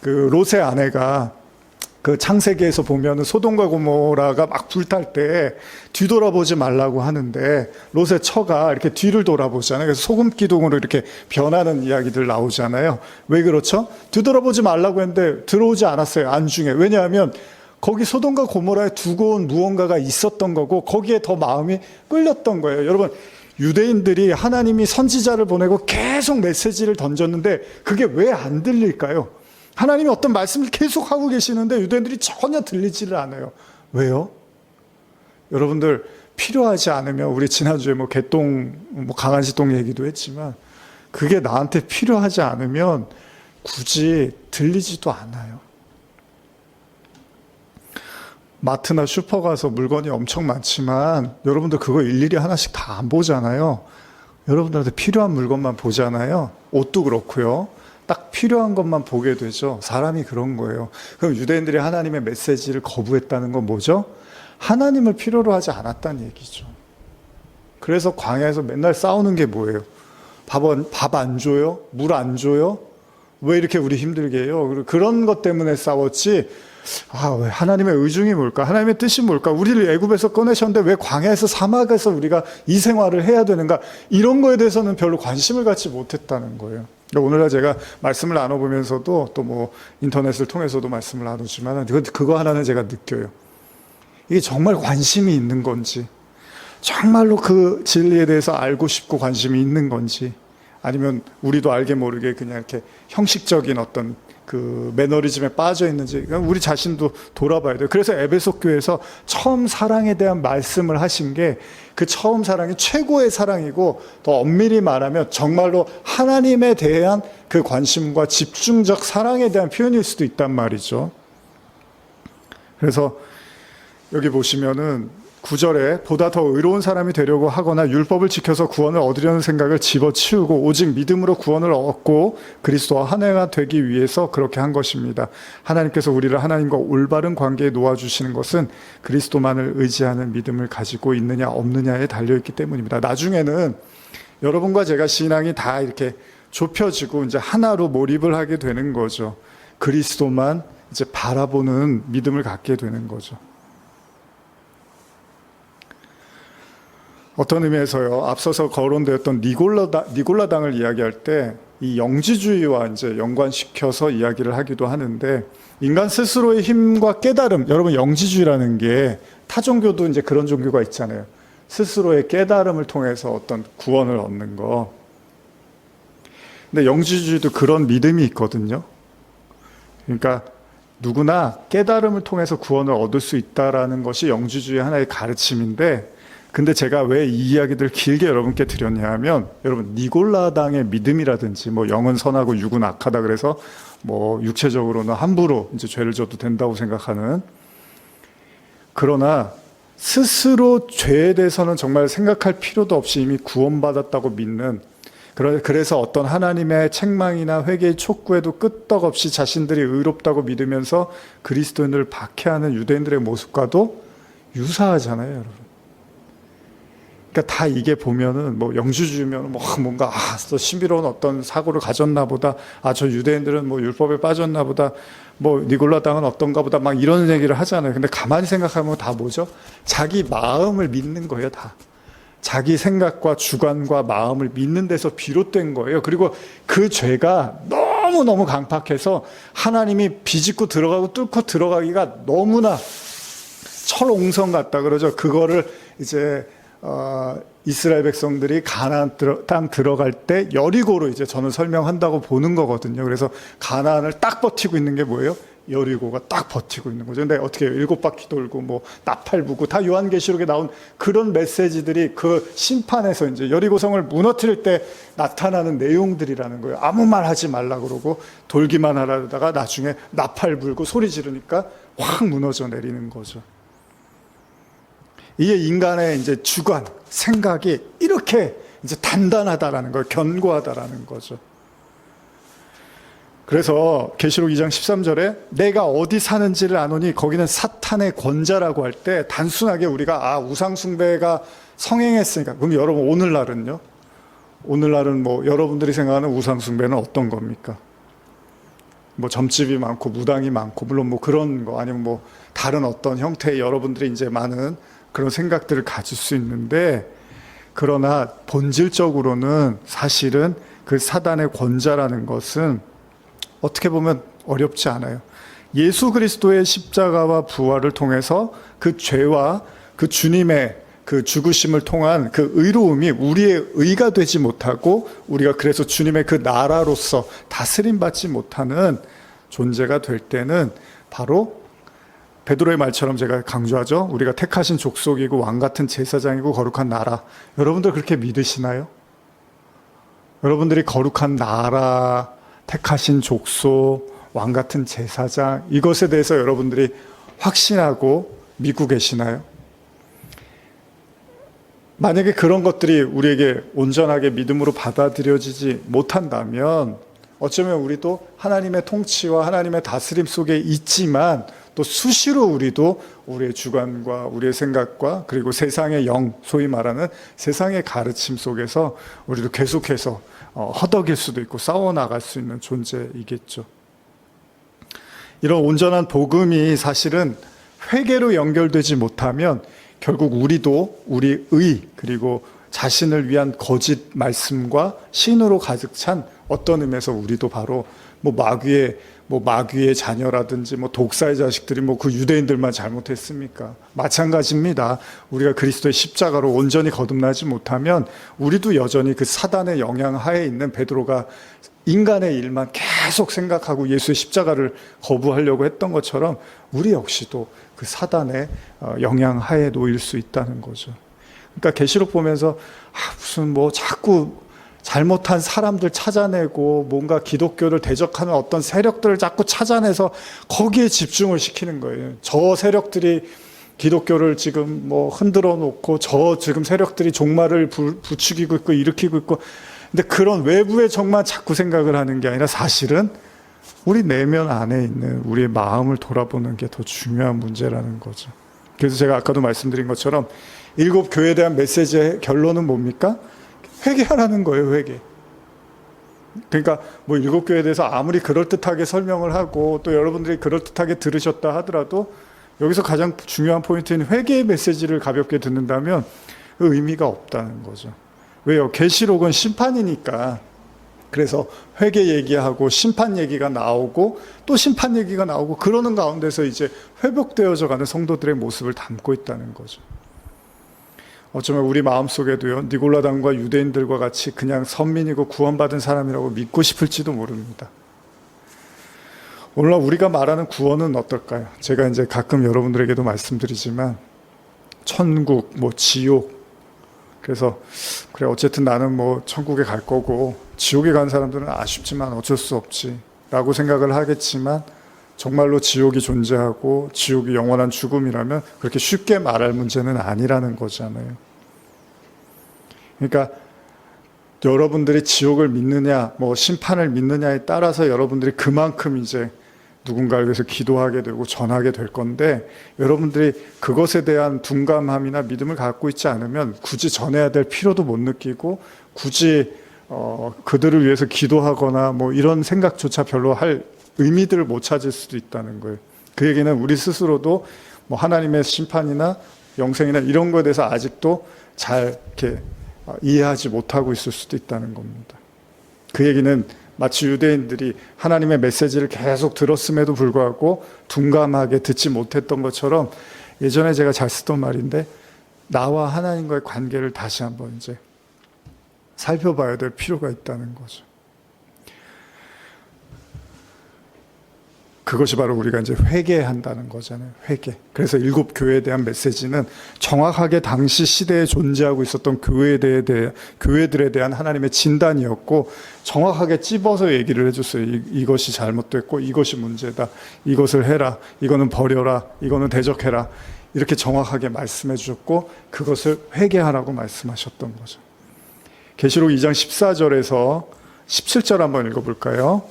그 롯의 아내가 그 창세기에서 보면은 소돔과 고모라가 막 불탈 때 뒤돌아보지 말라고 하는데 롯의 처가 이렇게 뒤를 돌아보잖아요. 그래서 소금 기둥으로 이렇게 변하는 이야기들 나오잖아요. 왜 그렇죠? 뒤돌아보지 말라고 했는데 들어오지 않았어요. 안중에. 왜냐하면 거기 소돔과 고모라에 두고 온 무언가가 있었던 거고 거기에 더 마음이 끌렸던 거예요. 여러분, 유대인들이 하나님이 선지자를 보내고 계속 메시지를 던졌는데 그게 왜 안 들릴까요? 하나님이 어떤 말씀을 계속 하고 계시는데 유대인들이 전혀 들리지를 않아요. 왜요? 여러분들 필요하지 않으면 우리 지난주에 뭐 개똥, 뭐 강아지똥 얘기도 했지만 그게 나한테 필요하지 않으면 굳이 들리지도 않아요. 마트나 슈퍼 가서 물건이 엄청 많지만 여러분들 그거 일일이 하나씩 다 안 보잖아요. 여러분들한테 필요한 물건만 보잖아요. 옷도 그렇고요. 딱 필요한 것만 보게 되죠. 사람이 그런 거예요. 그럼 유대인들이 하나님의 메시지를 거부했다는 건 뭐죠? 하나님을 필요로 하지 않았다는 얘기죠. 그래서 광야에서 맨날 싸우는 게 뭐예요? 밥 안 줘요? 물 안 줘요? 왜 이렇게 우리 힘들게 해요? 그런 것 때문에 싸웠지. 왜 하나님의 의중이 뭘까? 하나님의 뜻이 뭘까? 우리를 애굽에서 꺼내셨는데 왜 광야에서 사막에서 우리가 이 생활을 해야 되는가? 이런 거에 대해서는 별로 관심을 갖지 못했다는 거예요. 오늘날 제가 말씀을 나눠보면서도 또 뭐 인터넷을 통해서도 말씀을 나누지만 그거 하나는 제가 느껴요. 이게 정말 관심이 있는 건지, 정말로 그 진리에 대해서 알고 싶고 관심이 있는 건지, 아니면 우리도 알게 모르게 그냥 이렇게 형식적인 어떤 그 매너리즘에 빠져 있는지 우리 자신도 돌아봐야 돼요. 그래서 에베소 교회에서 처음 사랑에 대한 말씀을 하신 게 그 처음 사랑이 최고의 사랑이고 더 엄밀히 말하면 정말로 하나님에 대한 그 관심과 집중적 사랑에 대한 표현일 수도 있단 말이죠. 그래서 여기 보시면은 9절에 보다 더 의로운 사람이 되려고 하거나 율법을 지켜서 구원을 얻으려는 생각을 집어치우고 오직 믿음으로 구원을 얻고 그리스도와 한 해가 되기 위해서 그렇게 한 것입니다. 하나님께서 우리를 하나님과 올바른 관계에 놓아주시는 것은 그리스도만을 의지하는 믿음을 가지고 있느냐 없느냐에 달려있기 때문입니다. 나중에는 여러분과 제가 신앙이 다 이렇게 좁혀지고 이제 하나로 몰입을 하게 되는 거죠. 그리스도만 이제 바라보는 믿음을 갖게 되는 거죠. 어떤 의미에서요, 앞서서 거론되었던 니골라당을 이야기할 때 이 영지주의와 이제 연관시켜서 이야기를 하기도 하는데, 인간 스스로의 힘과 깨달음, 여러분 영지주의라는 게 타 종교도 이제 그런 종교가 있잖아요. 스스로의 깨달음을 통해서 어떤 구원을 얻는 거. 근데 영지주의도 그런 믿음이 있거든요. 그러니까 누구나 깨달음을 통해서 구원을 얻을 수 있다라는 것이 영지주의의 하나의 가르침인데, 근데 제가 왜 이 이야기들 길게 여러분께 드렸냐 하면, 여러분 니골라당의 믿음이라든지 뭐 영은 선하고 육은 악하다 그래서 뭐 육체적으로는 함부로 이제 죄를 져도 된다고 생각하는, 그러나 스스로 죄에 대해서는 정말 생각할 필요도 없이 이미 구원받았다고 믿는, 그래서 어떤 하나님의 책망이나 회개의 촉구에도 끄떡없이 자신들이 의롭다고 믿으면서 그리스도인을 박해하는 유대인들의 모습과도 유사하잖아요, 여러분. 그러니까 다 이게 보면은 뭐 영주주의면 뭐 뭔가 또 신비로운 어떤 사고를 가졌나 보다. 저 유대인들은 뭐 율법에 빠졌나 보다. 뭐 니골라당은 어떤가 보다. 막 이런 얘기를 하잖아요. 근데 가만히 생각하면 다 뭐죠? 자기 마음을 믿는 거예요, 다. 자기 생각과 주관과 마음을 믿는 데서 비롯된 거예요. 그리고 그 죄가 너무너무 강팍해서 하나님이 비집고 들어가고 뚫고 들어가기가 너무나 철옹성 같다 그러죠. 그거를 이제 이스라엘 백성들이 가나안 땅 들어갈 때 여리고로 이제 저는 설명한다고 보는 거거든요. 그래서 가나안을 딱 버티고 있는 게 뭐예요? 여리고가 딱 버티고 있는 거죠. 근데 어떻게 7바퀴 돌고 뭐 나팔 부고 다 요한계시록에 나온 그런 메시지들이 그 심판에서 이제 여리고성을 무너뜨릴 때 나타나는 내용들이라는 거예요. 아무 말 하지 말라 그러고 돌기만 하다가 나중에 나팔 불고 소리 지르니까 확 무너져 내리는 거죠. 이게 인간의 이제 주관, 생각이 이렇게 이제 단단하다라는 거예요. 견고하다라는 거죠. 그래서 계시록 2장 13절에 내가 어디 사는지를 아노니 거기는 사탄의 권자라고 할 때 단순하게 우리가 우상 숭배가 성행했으니까, 그럼 여러분 오늘날은요? 오늘날은 뭐 여러분들이 생각하는 우상 숭배는 어떤 겁니까? 뭐 점집이 많고 무당이 많고 물론 뭐 그런 거 아니면 뭐 다른 어떤 형태의 여러분들이 이제 많은 그런 생각들을 가질 수 있는데, 그러나 본질적으로는 사실은 그 사단의 권자라는 것은 어떻게 보면 어렵지 않아요. 예수 그리스도의 십자가와 부활을 통해서 그 죄와 그 주님의 그 죽으심을 통한 그 의로움이 우리의 의가 되지 못하고 우리가 그래서 주님의 그 나라로서 다스림 받지 못하는 존재가 될 때는 바로 베드로의 말처럼 제가 강조하죠. 우리가 택하신 족속이고 왕 같은 제사장이고 거룩한 나라. 여러분들 그렇게 믿으시나요? 여러분들이 거룩한 나라, 택하신 족속, 왕 같은 제사장, 이것에 대해서 여러분들이 확신하고 믿고 계시나요? 만약에 그런 것들이 우리에게 온전하게 믿음으로 받아들여지지 못한다면 어쩌면 우리도 하나님의 통치와 하나님의 다스림 속에 있지만 또 수시로 우리도 우리의 주관과 우리의 생각과 그리고 세상의 영, 소위 말하는 세상의 가르침 속에서 우리도 계속해서 허덕일 수도 있고 싸워나갈 수 있는 존재이겠죠. 이런 온전한 복음이 사실은 회개로 연결되지 못하면 결국 우리도 우리 의 그리고 자신을 위한 거짓 말씀과 신으로 가득 찬 어떤 의미에서 우리도 바로 마귀의 자녀라든지 독사의 자식들이 그 유대인들만 잘못했습니까? 마찬가지입니다. 우리가 그리스도의 십자가로 온전히 거듭나지 못하면 우리도 여전히 그 사단의 영향 하에 있는 베드로가 인간의 일만 계속 생각하고 예수의 십자가를 거부하려고 했던 것처럼 우리 역시도 그 사단의 영향 하에 놓일 수 있다는 거죠. 그러니까 계시록 보면서 무슨 자꾸 잘못한 사람들 찾아내고 뭔가 기독교를 대적하는 어떤 세력들을 자꾸 찾아내서 거기에 집중을 시키는 거예요. 저 세력들이 기독교를 지금 흔들어 놓고 저 지금 세력들이 종말을 부추기고 있고 일으키고 있고, 근데 그런 외부의 적만 자꾸 생각을 하는 게 아니라 사실은 우리 내면 안에 있는 우리의 마음을 돌아보는 게 더 중요한 문제라는 거죠. 그래서 제가 아까도 말씀드린 것처럼 7 교회에 대한 메시지의 결론은 뭡니까? 회개하라는 거예요, 회개. 그러니까 7 교회에 대해서 아무리 그럴듯하게 설명을 하고 또 여러분들이 그럴듯하게 들으셨다 하더라도 여기서 가장 중요한 포인트는 회개의 메시지를 가볍게 듣는다면 그 의미가 없다는 거죠. 왜요? 계시록은 심판이니까. 그래서 회개 얘기하고 심판 얘기가 나오고 또 심판 얘기가 나오고 그러는 가운데서 이제 회복되어져 가는 성도들의 모습을 담고 있다는 거죠. 어쩌면 우리 마음속에도요, 니골라당과 유대인들과 같이 그냥 선민이고 구원받은 사람이라고 믿고 싶을지도 모릅니다. 오늘날 우리가 말하는 구원은 어떨까요? 제가 이제 가끔 여러분들에게도 말씀드리지만 천국, 지옥. 그래서 그래 어쨌든 나는 천국에 갈 거고 지옥에 간 사람들은 아쉽지만 어쩔 수 없지 라고 생각을 하겠지만, 정말로 지옥이 존재하고 지옥이 영원한 죽음이라면 그렇게 쉽게 말할 문제는 아니라는 거잖아요. 그러니까 여러분들이 지옥을 믿느냐 심판을 믿느냐에 따라서 여러분들이 그만큼 이제 누군가를 위해서 기도하게 되고 전하게 될 건데, 여러분들이 그것에 대한 둔감함이나 믿음을 갖고 있지 않으면 굳이 전해야 될 필요도 못 느끼고 굳이 그들을 위해서 기도하거나 이런 생각조차 별로 할 의미들을 못 찾을 수도 있다는 거예요. 그 얘기는 우리 스스로도 하나님의 심판이나 영생이나 이런 거에 대해서 아직도 잘 이렇게 이해하지 못하고 있을 수도 있다는 겁니다. 그 얘기는 마치 유대인들이 하나님의 메시지를 계속 들었음에도 불구하고 둔감하게 듣지 못했던 것처럼, 예전에 제가 잘 쓰던 말인데, 나와 하나님과의 관계를 다시 한번 이제 살펴봐야 될 필요가 있다는 거죠. 그것이 바로 우리가 이제 회개한다는 거잖아요. 회개. 그래서 7 교회에 대한 메시지는 정확하게 당시 시대에 존재하고 있었던 교회들에 대한 하나님의 진단이었고, 정확하게 찝어서 얘기를 해줬어요. 이것이 잘못됐고 이것이 문제다. 이것을 해라. 이거는 버려라. 이거는 대적해라. 이렇게 정확하게 말씀해 주셨고 그것을 회개하라고 말씀하셨던 거죠. 계시록 2장 14절에서 17절 한번 읽어볼까요?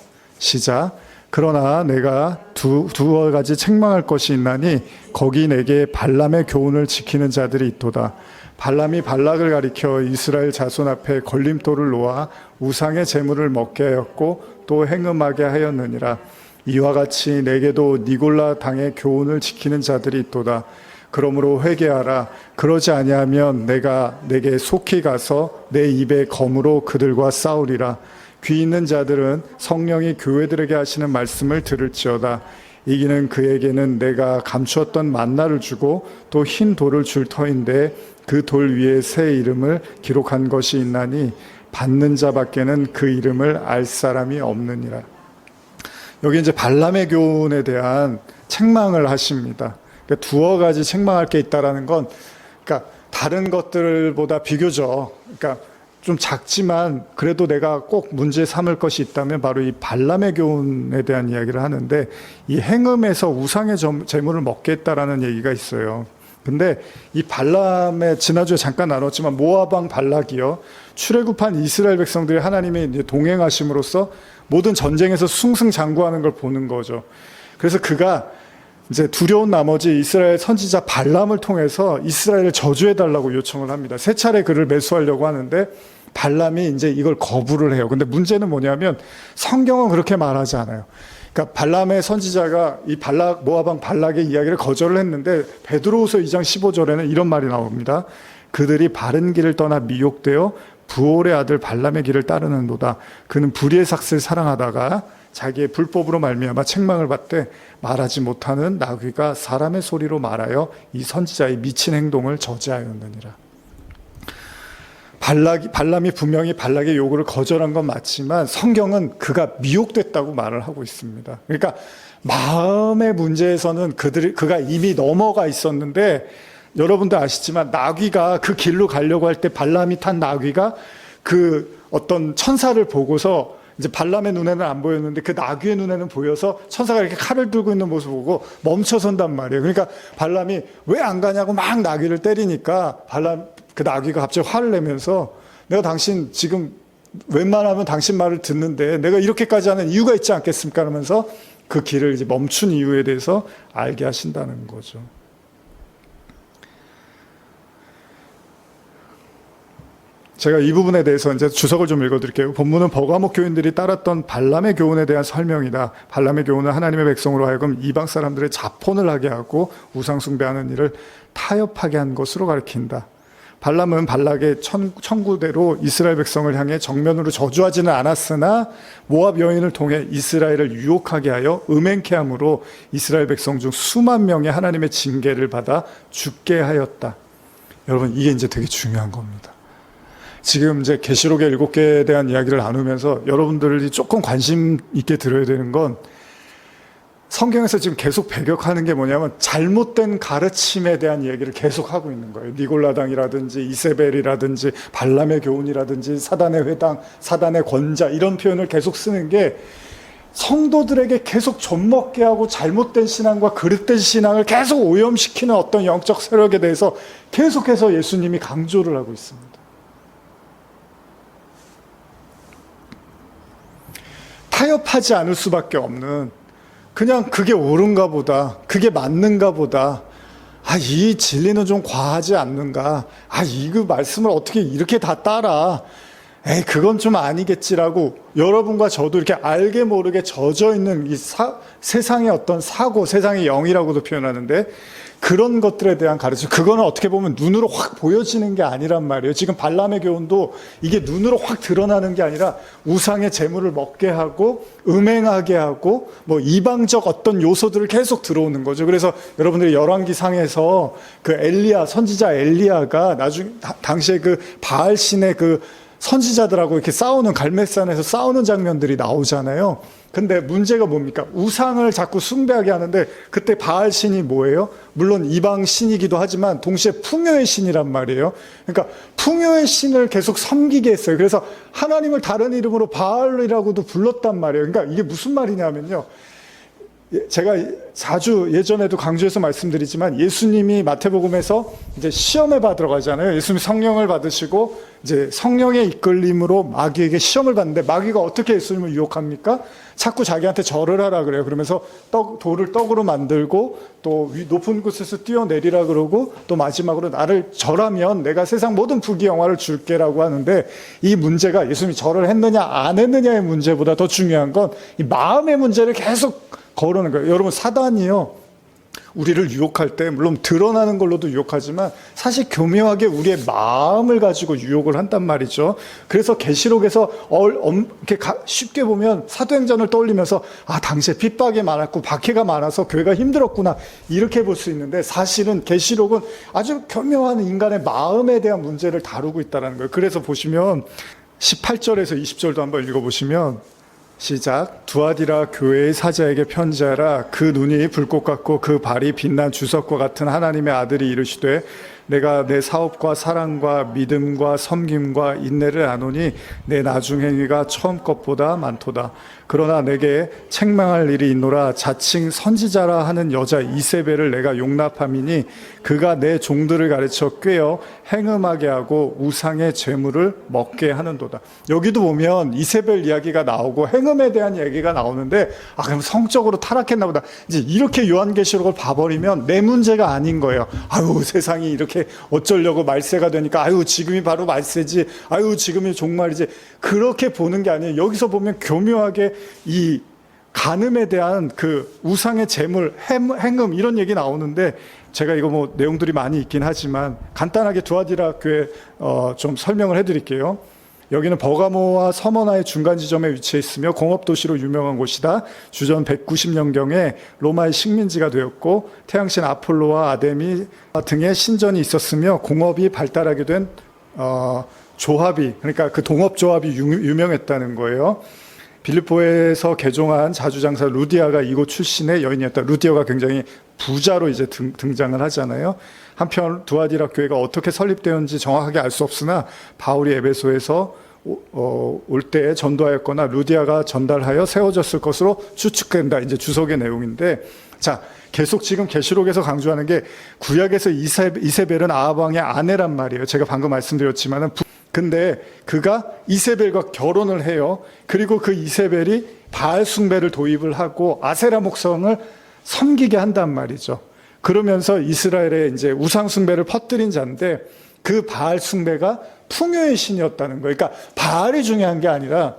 시작. 그러나 내가 두어 가지 책망할 것이 있나니 거기 내게 발람의 교훈을 지키는 자들이 있도다. 발람이 발락을 가리켜 이스라엘 자손 앞에 걸림돌을 놓아 우상의 재물을 먹게 하였고 또 행음하게 하였느니라. 이와 같이 내게도 니골라 당의 교훈을 지키는 자들이 있도다. 그러므로 회개하라. 그러지 아니하면 내가 내게 속히 가서 내 입의 검으로 그들과 싸우리라. 귀 있는 자들은 성령이 교회들에게 하시는 말씀을 들을지어다. 이기는 그에게는 내가 감추었던 만나를 주고 또 흰 돌을 줄 터인데 그 돌 위에 새 이름을 기록한 것이 있나니 받는 자밖에는 그 이름을 알 사람이 없느니라. 여기 이제 발람의 교훈에 대한 책망을 하십니다. 그러니까 두어 가지 책망할 게 있다라는 건, 그러니까 다른 것들보다 비교적, 그러니까 좀 작지만 그래도 내가 꼭 문제 삼을 것이 있다면 바로 이 발람의 교훈에 대한 이야기를 하는데, 이 행음에서 우상의 재물을 먹겠다라는 얘기가 있어요. 근데 이 발람의, 지난주에 잠깐 나눴지만 모압 왕 발락이요, 출애굽한 이스라엘 백성들이 하나님이 이제 동행하심으로써 모든 전쟁에서 승승장구하는 걸 보는 거죠. 그래서 그가 이제 두려운 나머지 이스라엘 선지자 발람을 통해서 이스라엘을 저주해달라고 요청을 합니다. 세 차례 그를 매수하려고 하는데 발람이 이제 이걸 거부를 해요. 근데 문제는 뭐냐면 성경은 그렇게 말하지 않아요. 그러니까 발람의 선지자가 이 모압 왕 발락의 이야기를 거절을 했는데 베드로후서 2장 15절에는 이런 말이 나옵니다. 그들이 바른 길을 떠나 미혹되어 부올의 아들 발람의 길을 따르는도다. 그는 불의의 삭슬을 사랑하다가 자기의 불법으로 말미암아 책망을 받되 말하지 못하는 나귀가 사람의 소리로 말하여 이 선지자의 미친 행동을 저지하였느니라. 발람이 분명히 발락의 요구를 거절한 건 맞지만 성경은 그가 미혹됐다고 말을 하고 있습니다. 그러니까 마음의 문제에서는 그가 이미 넘어가 있었는데, 여러분도 아시지만 나귀가 그 길로 가려고 할 때 발람이 탄 나귀가 그 어떤 천사를 보고서 이제 발람의 눈에는 안 보였는데 그 나귀의 눈에는 보여서 천사가 이렇게 칼을 들고 있는 모습을 보고 멈춰선단 말이에요. 그러니까 발람이 왜 안 가냐고 막 나귀를 때리니까 그 나귀가 갑자기 화를 내면서 내가 당신 지금 웬만하면 당신 말을 듣는데 내가 이렇게까지 하는 이유가 있지 않겠습니까? 하면서 그 길을 이제 멈춘 이유에 대해서 알게 하신다는 거죠. 제가 이 부분에 대해서 이제 주석을 좀 읽어드릴게요. 본문은 버가목 교인들이 따랐던 발람의 교훈에 대한 설명이다. 발람의 교훈은 하나님의 백성으로 하여금 이방 사람들의 자폰을 하게 하고 우상 숭배하는 일을 타협하게 한 것으로 가리킨다. 발람은 발락의 청구대로 이스라엘 백성을 향해 정면으로 저주하지는 않았으나 모압 여인을 통해 이스라엘을 유혹하게 하여 음행케 함으로 이스라엘 백성 중 수만 명의 하나님의 징계를 받아 죽게 하였다. 여러분, 이게 이제 되게 중요한 겁니다. 지금 이제 계시록의 7개에 대한 이야기를 나누면서 여러분들이 조금 관심 있게 들어야 되는 건, 성경에서 지금 계속 배격하는 게 뭐냐면 잘못된 가르침에 대한 이야기를 계속 하고 있는 거예요. 니골라당이라든지 이세벨이라든지 발람의 교훈이라든지 사단의 회당, 사단의 권자, 이런 표현을 계속 쓰는 게 성도들에게 계속 젖먹게 하고 잘못된 신앙과 그릇된 신앙을 계속 오염시키는 어떤 영적 세력에 대해서 계속해서 예수님이 강조를 하고 있습니다. 타협하지 않을 수밖에 없는, 그냥 그게 옳은가 보다, 그게 맞는가 보다, 이 진리는 좀 과하지 않는가, 이거 말씀을 어떻게 이렇게 다 따라, 그건 좀 아니겠지라고 여러분과 저도 이렇게 알게 모르게 젖어 있는 이 세상의 어떤 사고, 세상의 영이라고도 표현하는데, 그런 것들에 대한 가르침, 그거는 어떻게 보면 눈으로 확 보여지는 게 아니란 말이에요. 지금 발람의 교훈도 이게 눈으로 확 드러나는 게 아니라 우상의 재물을 먹게 하고 음행하게 하고 뭐 이방적 어떤 요소들을 계속 들어오는 거죠. 그래서 여러분들이 열왕기상에서 그 엘리야, 선지자 엘리야가 당시에 그 바알 신의 그 선지자들하고 이렇게 싸우는, 갈멜산에서 싸우는 장면들이 나오잖아요. 근데 문제가 뭡니까? 우상을 자꾸 숭배하게 하는데, 그때 바알 신이 뭐예요? 물론 이방 신이기도 하지만 동시에 풍요의 신이란 말이에요. 그러니까 풍요의 신을 계속 섬기게 했어요. 그래서 하나님을 다른 이름으로 바알이라고도 불렀단 말이에요. 그러니까 이게 무슨 말이냐면요, 제가 자주 예전에도 강조해서 말씀드리지만 예수님이 마태복음에서 이제 시험을 받으러 가잖아요. 예수님이 성령을 받으시고 이제 성령의 이끌림으로 마귀에게 시험을 받는데 마귀가 어떻게 예수님을 유혹합니까? 자꾸 자기한테 절을 하라 그래요. 그러면서 돌을 떡으로 만들고 또 높은 곳에서 뛰어내리라 그러고 또 마지막으로 나를 절하면 내가 세상 모든 부귀 영화를 줄게라고 하는데 이 문제가 예수님이 절을 했느냐 안 했느냐의 문제보다 더 중요한 건 이 마음의 문제를 계속 거르는 거예요. 여러분 사단이요. 우리를 유혹할 때 물론 드러나는 걸로도 유혹하지만 사실 교묘하게 우리의 마음을 가지고 유혹을 한단 말이죠. 그래서 계시록에서 이렇게 쉽게 보면 사도행전을 떠올리면서 당시에 핍박이 많았고 박해가 많아서 교회가 힘들었구나 이렇게 볼 수 있는데 사실은 계시록은 아주 교묘한 인간의 마음에 대한 문제를 다루고 있다는 거예요. 그래서 보시면 18절에서 20절도 한번 읽어보시면 시작. 두아디라 교회의 사자에게 편지하라. 그 눈이 불꽃 같고 그 발이 빛난 주석과 같은 하나님의 아들이 이르시되 내가 내 사업과 사랑과 믿음과 섬김과 인내를 아노니 내 나중 행위가 처음 것보다 많도다. 그러나 내게 책망할 일이 있노라. 자칭 선지자라 하는 여자 이세벨을 내가 용납함이니 그가 내 종들을 가르쳐 꿰어 행음하게 하고 우상의 재물을 먹게 하는도다. 여기도 보면 이세벨 이야기가 나오고 행음에 대한 얘기가 나오는데 그럼 성적으로 타락했나 보다. 이제 이렇게 요한계시록을 봐버리면 내 문제가 아닌 거예요. 세상이 이렇게 어쩌려고 말세가 되니까 지금이 바로 말세지. 지금이 종말이지. 그렇게 보는 게 아니에요. 여기서 보면 교묘하게 이 간음에 대한 그 우상의 재물, 행음 이런 얘기 나오는데 제가 이거 내용들이 많이 있긴 하지만 간단하게 두아디라 교회 좀 설명을 해드릴게요. 여기는 버가모와 서머나의 중간 지점에 위치해 있으며 공업도시로 유명한 곳이다. 주전 190년경에 로마의 식민지가 되었고 태양신 아폴로와 아데미 등의 신전이 있었으며 공업이 발달하게 된 조합이 그러니까 그 동업조합이 유명했다는 거예요. 빌립보에서 개종한 자주장사 루디아가 이곳 출신의 여인이었다. 루디아가 굉장히 부자로 이제 등장을 하잖아요. 한편 두아디라 교회가 어떻게 설립되었는지 정확하게 알 수 없으나 바울이 에베소에서 올 때 전도하였거나 루디아가 전달하여 세워졌을 것으로 추측된다. 이제 주석의 내용인데, 자 계속 지금 계시록에서 강조하는 게 구약에서 이세벨은 아합 왕의 아내란 말이에요. 제가 방금 말씀드렸지만은. 근데 그가 이세벨과 결혼을 해요. 그리고 그 이세벨이 바알 숭배를 도입을 하고 아세라 목성을 섬기게 한단 말이죠. 그러면서 이스라엘에 이제 우상 숭배를 퍼뜨린 자인데 그 바알 숭배가 풍요의 신이었다는 거예요. 그러니까 바알이 중요한 게 아니라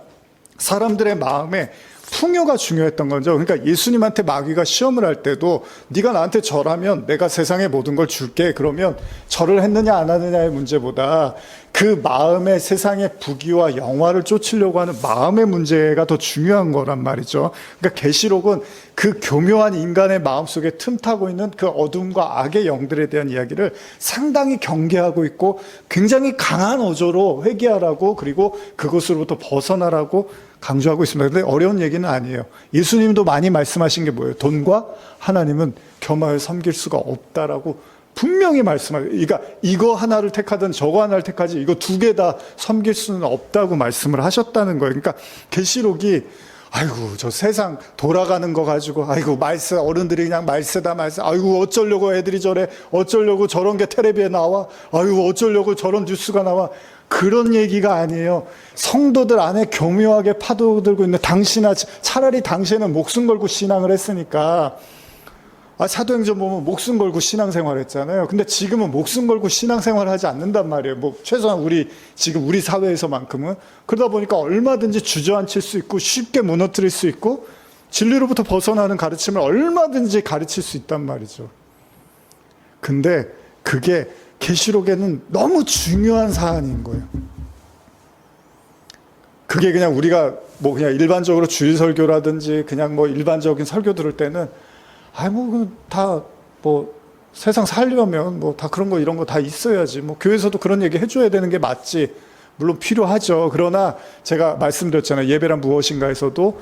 사람들의 마음에 풍요가 중요했던 거죠. 그러니까 예수님한테 마귀가 시험을 할 때도 네가 나한테 절하면 내가 세상의 모든 걸 줄게. 그러면 절을 했느냐 안 하느냐의 문제보다 그 마음의 세상의 부귀와 영화를 쫓으려고 하는 마음의 문제가 더 중요한 거란 말이죠. 그러니까 계시록은 그 교묘한 인간의 마음속에 틈타고 있는 그 어둠과 악의 영들에 대한 이야기를 상당히 경계하고 있고 굉장히 강한 어조로 회개하라고 그리고 그것으로부터 벗어나라고 강조하고 있습니다. 그런데 어려운 얘기는 아니에요. 예수님도 많이 말씀하신 게 뭐예요? 돈과 하나님은 겸하여 섬길 수가 없다라고 분명히 말씀하세요. 그러니까 이거 하나를 택하든 저거 하나를 택하지 이거 두 개 다 섬길 수는 없다고 말씀을 하셨다는 거예요. 그러니까 계시록이 저 세상 돌아가는 거 가지고 말세 어른들이 그냥 말세다 말세 어쩌려고 애들이 저래 어쩌려고 저런 게 텔레비에 나와 어쩌려고 저런 뉴스가 나와 그런 얘기가 아니에요. 성도들 안에 교묘하게 파고들고 있는 차라리 당신은 목숨 걸고 신앙을 했으니까 사도행전 보면 목숨 걸고 신앙생활 했잖아요. 근데 지금은 목숨 걸고 신앙생활 하지 않는단 말이에요. 최소한 지금 우리 사회에서만큼은. 그러다 보니까 얼마든지 주저앉힐 수 있고 쉽게 무너뜨릴 수 있고 진리로부터 벗어나는 가르침을 얼마든지 가르칠 수 있단 말이죠. 근데 그게 계시록에는 너무 중요한 사안인 거예요. 그게 그냥 우리가 그냥 일반적으로 주일 설교라든지 그냥 일반적인 설교 들을 때는 세상 살려면 다 그런 거 이런 거 다 있어야지. 교회에서도 그런 얘기 해줘야 되는 게 맞지. 물론 필요하죠. 그러나 제가 말씀드렸잖아요. 예배란 무엇인가에서도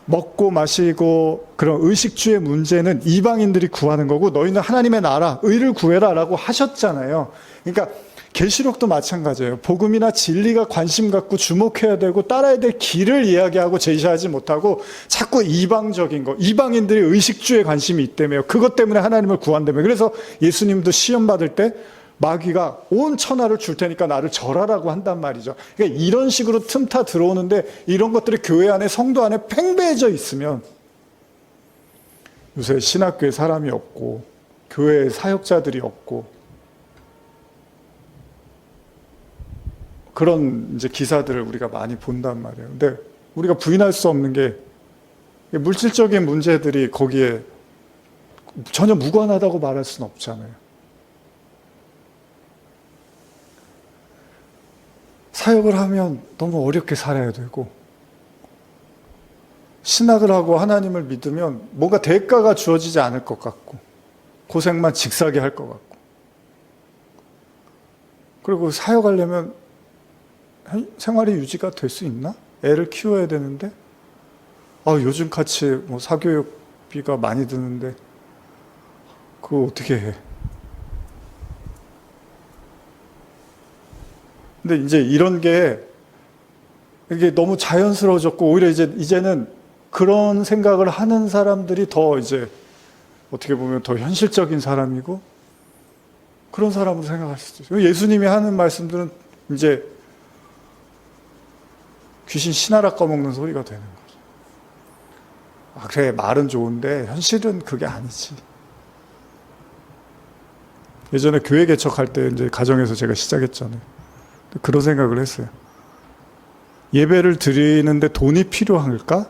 먹고 마시고 그런 의식주의 문제는 이방인들이 구하는 거고 너희는 하나님의 나라, 의를 구해라 라고 하셨잖아요. 그러니까 계시록도 마찬가지예요. 복음이나 진리가 관심 갖고 주목해야 되고 따라야 될 길을 이야기하고 제시하지 못하고 자꾸 이방적인 거, 이방인들이 의식주에 관심이 있다며요. 그것 때문에 하나님을 구한다며요. 그래서 예수님도 시험 받을 때 마귀가 온 천하를 줄 테니까 나를 절하라고 한단 말이죠. 그러니까 이런 식으로 틈타 들어오는데 이런 것들이 교회 안에, 성도 안에 팽배해져 있으면 요새 신학교에 사람이 없고 교회에 사역자들이 없고 그런 이제 기사들을 우리가 많이 본단 말이에요. 근데 우리가 부인할 수 없는 게 물질적인 문제들이 거기에 전혀 무관하다고 말할 수는 없잖아요. 사역을 하면 너무 어렵게 살아야 되고 신학을 하고 하나님을 믿으면 뭔가 대가가 주어지지 않을 것 같고 고생만 직사게 할 것 같고 그리고 사역하려면 생활이 유지가 될 수 있나? 애를 키워야 되는데 요즘 같이 뭐 사교육비가 많이 드는데 그거 어떻게 해? 근데 이제 이런 게 이게 너무 자연스러워졌고 오히려 이제는 그런 생각을 하는 사람들이 더 이제 어떻게 보면 더 현실적인 사람이고 그런 사람으로 생각할 수도 있어요. 예수님이 하는 말씀들은 이제 귀신 신하라 꺼먹는 소리가 되는 거죠. 그래 말은 좋은데 현실은 그게 아니지. 예전에 교회 개척할 때 이제 가정에서 제가 시작했잖아요. 그런 생각을 했어요. 예배를 드리는데 돈이 필요할까?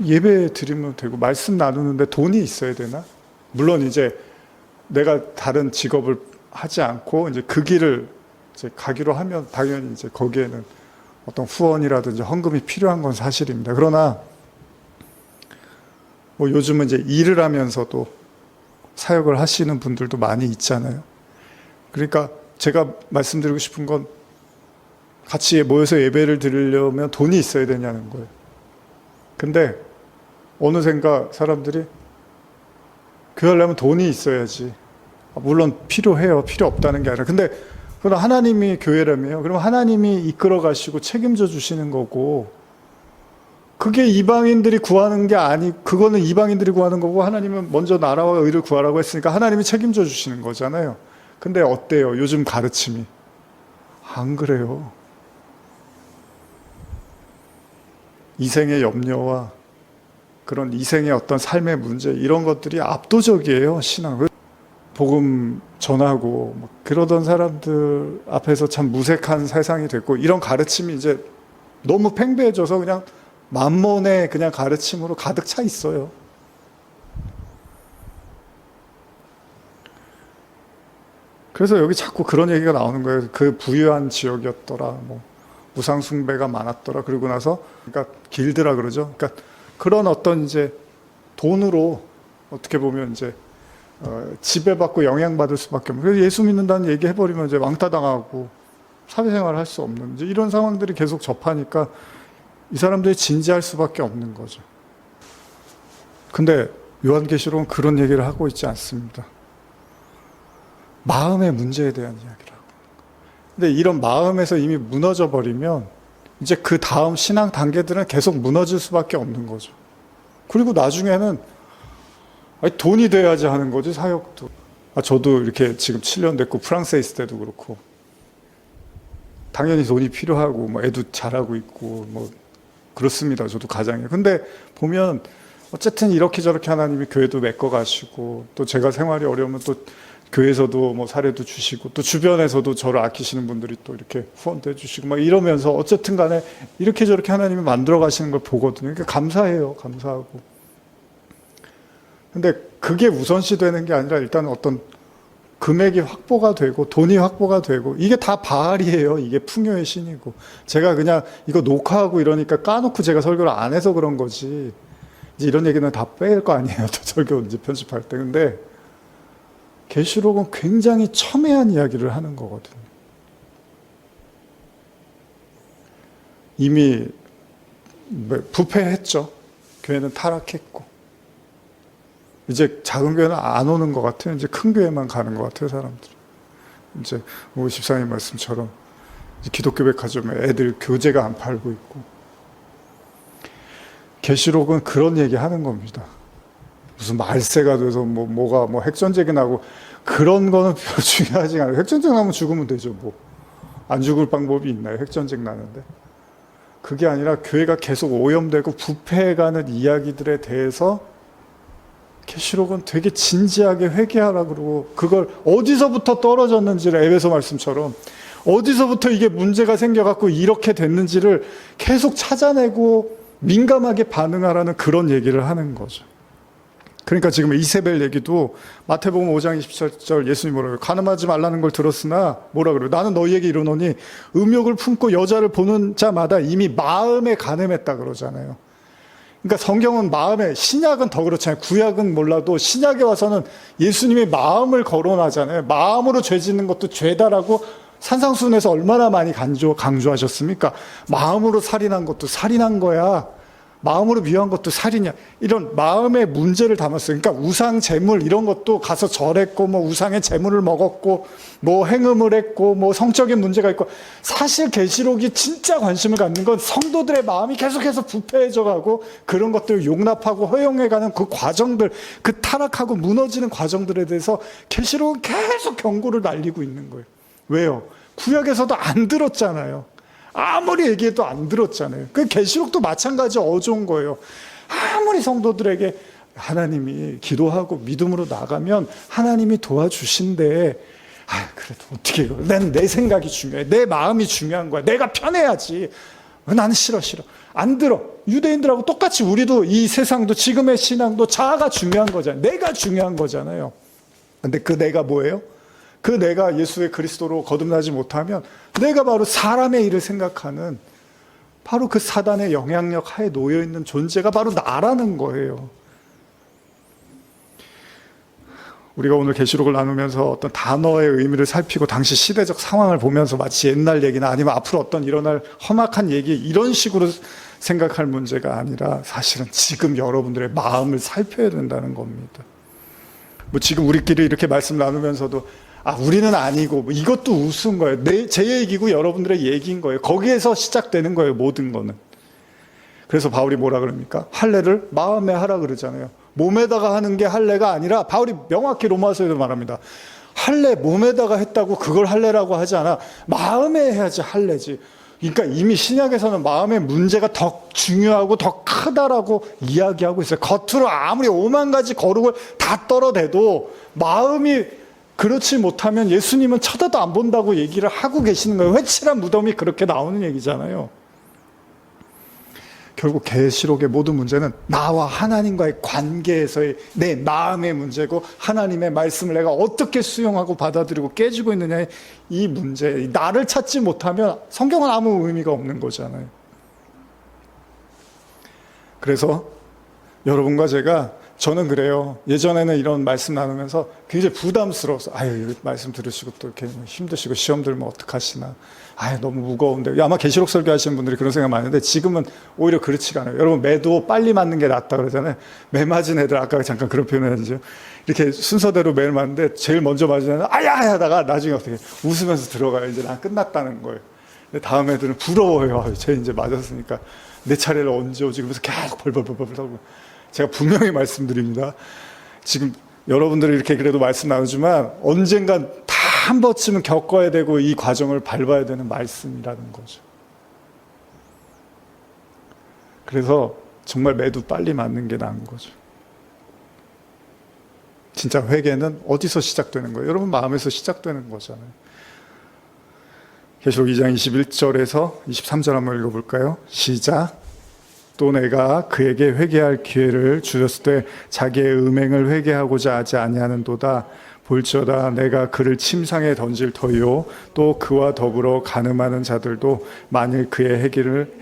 예배 드리면 되고 말씀 나누는데 돈이 있어야 되나? 물론 이제 내가 다른 직업을 하지 않고 이제 그 길을 이제 가기로 하면 당연히 이제 거기에는 어떤 후원이라든지 헌금이 필요한 건 사실입니다. 그러나 뭐 요즘은 이제 일을 하면서도 사역을 하시는 분들도 많이 있잖아요. 그러니까 제가 말씀드리고 싶은 건 같이 모여서 예배를 드리려면 돈이 있어야 되냐는 거예요. 근데 어느샌가 사람들이 교회하려면 돈이 있어야지. 물론 필요해요. 필요 없다는 게 아니라. 근데 그건 하나님이 교회라며요. 그럼 하나님이 이끌어 가시고 책임져 주시는 거고 그게 이방인들이 구하는 게 그거는 이방인들이 구하는 거고 하나님은 먼저 나라와 의를 구하라고 했으니까 하나님이 책임져 주시는 거잖아요. 근데 어때요? 요즘 가르침이. 안 그래요. 이생의 염려와 그런 이생의 어떤 삶의 문제 이런 것들이 압도적이에요. 신앙. 복음 전하고 그러던 사람들 앞에서 참 무색한 세상이 됐고 이런 가르침이 이제 너무 팽배해져서 그냥 만몬의 그냥 가르침으로 가득 차 있어요. 그래서 여기 자꾸 그런 얘기가 나오는 거예요. 그 부유한 지역이었더라. 뭐 우상 숭배가 많았더라. 그러고 나서 그러니까 길드라 그러죠. 그러니까 그런 어떤 이제 돈으로 어떻게 보면 이제 지배받고 영향받을 수밖에 없는. 그래서 예수 믿는다는 얘기 해버리면 이제 왕따 당하고 사회생활을 할 수 없는 이제 이런 상황들이 계속 접하니까 이 사람들이 진지할 수밖에 없는 거죠. 근데 요한계시록은 그런 얘기를 하고 있지 않습니다. 마음의 문제에 대한 이야기를 하고. 근데 이런 마음에서 이미 무너져 버리면 이제 그 다음 신앙 단계들은 계속 무너질 수밖에 없는 거죠. 그리고 나중에는 돈이 돼야지 하는 거지, 사역도. 저도 이렇게 지금 7년 됐고, 프랑스에 있을 때도 그렇고, 당연히 돈이 필요하고, 뭐 애도 잘하고 있고, 뭐, 그렇습니다. 저도 가장이에요. 근데 보면, 어쨌든 이렇게 저렇게 하나님이 교회도 메꿔가시고, 또 제가 생활이 어려우면 또 교회에서도 뭐 사례도 주시고, 또 주변에서도 저를 아끼시는 분들이 또 이렇게 후원도 해주시고, 막 이러면서 어쨌든 간에 이렇게 저렇게 하나님이 만들어 가시는 걸 보거든요. 그러니까 감사해요. 감사하고. 근데 그게 우선시 되는 게 아니라 일단 어떤 금액이 확보가 되고 돈이 확보가 되고 이게 다 바알이에요. 이게 풍요의 신이고 제가 그냥 이거 녹화하고 이러니까 까놓고 제가 설교를 안 해서 그런 거지 이제 이런 얘기는 다 뺄 거 아니에요. 또 설교 이제 편집할 때. 근데 계시록은 굉장히 첨예한 이야기를 하는 거거든요. 이미 부패했죠. 교회는 타락했고 이제 작은 교회는 안 오는 것 같아요. 이제 큰 교회만 가는 것 같아요, 사람들. 이제 오 집사님 말씀처럼 기독교 백화점에 애들 교재가 안 팔고 있고. 계시록은 그런 얘기 하는 겁니다. 무슨 말세가 돼서 뭐가 핵전쟁이 나고 그런 거는 별로 중요하지 않아요. 핵전쟁 나면 죽으면 되죠, 뭐. 안 죽을 방법이 있나요? 핵전쟁 나는데. 그게 아니라 교회가 계속 오염되고 부패해가는 이야기들에 대해서 계시록은 되게 진지하게 회개하라 그러고, 그걸 어디서부터 떨어졌는지를, 에베소 말씀처럼 어디서부터 이게 문제가 생겨갖고 이렇게 됐는지를 계속 찾아내고 민감하게 반응하라는 그런 얘기를 하는 거죠. 그러니까 지금 이세벨 얘기도 마태복음 5장 27절 예수님이 뭐라고요? 간음하지 말라는 걸 들었으나 뭐라 그래요? 나는 너희에게 이르노니 음욕을 품고 여자를 보는 자마다 이미 마음에 간음했다 그러잖아요. 그러니까 성경은 마음에, 신약은 더 그렇잖아요. 구약은 몰라도 신약에 와서는 예수님의 마음을 거론하잖아요. 마음으로 죄 짓는 것도 죄다라고 산상수훈에서 얼마나 많이 강조하셨습니까? 마음으로 살인한 것도 살인한 거야. 마음으로 미워한 것도 살이냐. 이런 마음의 문제를 담았어요. 그러니까 우상 제물 이런 것도 가서 절했고, 우상의 제물을 먹었고, 행음을 했고, 성적인 문제가 있고. 사실 계시록이 진짜 관심을 갖는 건 성도들의 마음이 계속해서 부패해져 가고 그런 것들을 용납하고 허용해가는 그 과정들, 그 타락하고 무너지는 과정들에 대해서 계시록은 계속 경고를 날리고 있는 거예요. 왜요? 구약에서도 안 들었잖아요. 아무리 얘기해도 안 들었잖아요. 그 계시록도 마찬가지 어려운 거예요. 아무리 성도들에게 하나님이 기도하고 믿음으로 나가면 하나님이 도와주신대. 그래도 어떻게 이거? 내 생각이 중요해. 내 마음이 중요한 거야. 내가 편해야지. 나는 싫어. 안 들어. 유대인들하고 똑같이 우리도 이 세상도 지금의 신앙도 자아가 중요한 거잖아요. 내가 중요한 거잖아요. 근데 그 내가 뭐예요? 그 내가 예수의 그리스도로 거듭나지 못하면 내가 바로 사람의 일을 생각하는 바로 그 사단의 영향력 하에 놓여있는 존재가 바로 나라는 거예요. 우리가 오늘 계시록을 나누면서 어떤 단어의 의미를 살피고 당시 시대적 상황을 보면서 마치 옛날 얘기나 아니면 앞으로 어떤 일어날 험악한 얘기 이런 식으로 생각할 문제가 아니라 사실은 지금 여러분들의 마음을 살펴야 된다는 겁니다. 지금 우리끼리 이렇게 말씀 나누면서도 우리는 아니고 이것도 우스운 거예요. 제 얘기고 여러분들의 얘기인 거예요. 거기에서 시작되는 거예요. 모든 거는. 그래서 바울이 뭐라 그럽니까? 할례를 마음에 하라 그러잖아요. 몸에다가 하는 게 할례가 아니라 바울이 명확히 로마서에도 말합니다. 할례 몸에다가 했다고 그걸 할례라고 하지 않아. 마음에 해야지 할례지. 그러니까 이미 신약에서는 마음의 문제가 더 중요하고 더 크다라고 이야기하고 있어요. 겉으로 아무리 5만 가지 거룩을 다 떨어대도 마음이 그렇지 못하면 예수님은 쳐다도 안 본다고 얘기를 하고 계시는 거예요. 회칠한 무덤이 그렇게 나오는 얘기잖아요. 결국 계시록의 모든 문제는 나와 하나님과의 관계에서의 내 마음의 문제고, 하나님의 말씀을 내가 어떻게 수용하고 받아들이고 깨지고 있느냐의 이 문제, 나를 찾지 못하면 성경은 아무 의미가 없는 거잖아요. 그래서 여러분과 저는 그래요. 예전에는 이런 말씀 나누면서 굉장히 부담스러워서, 말씀 들으시고 또 이렇게 힘드시고 시험 들면 어떡하시나. 너무 무거운데. 아마 계시록 설교하시는 분들이 그런 생각 많이 하는데 지금은 오히려 그렇지가 않아요. 여러분, 매도 빨리 맞는 게 낫다 그러잖아요. 매 맞은 애들, 아까 잠깐 그런 표현을 하죠. 이렇게 순서대로 매를 맞는데 제일 먼저 맞은 애는 아야! 하다가 나중에 어떻게 웃으면서 들어가요. 이제 난 끝났다는 거예요. 근데 다음 애들은 부러워요. 쟤 이제 맞았으니까 내 차례를 언제 오지? 그러면서 계속 벌벌벌벌 하고. 제가 분명히 말씀드립니다. 지금 여러분들이 이렇게 그래도 말씀 나누지만 언젠간 다 한 번쯤은 겪어야 되고 이 과정을 밟아야 되는 말씀이라는 거죠. 그래서 정말 매도 빨리 맞는 게 나은 거죠. 진짜 회개는 어디서 시작되는 거예요? 여러분 마음에서 시작되는 거잖아요. 계시록 2장 21절에서 23절 한번 읽어볼까요? 시작. 또 내가 그에게 회개할 기회를 주셨을 때 자기의 음행을 회개하고자 하지 아니하는도다. 볼지어다 내가 그를 침상에 던질 터이요 또 그와 더불어 간음하는 자들도 만일 그의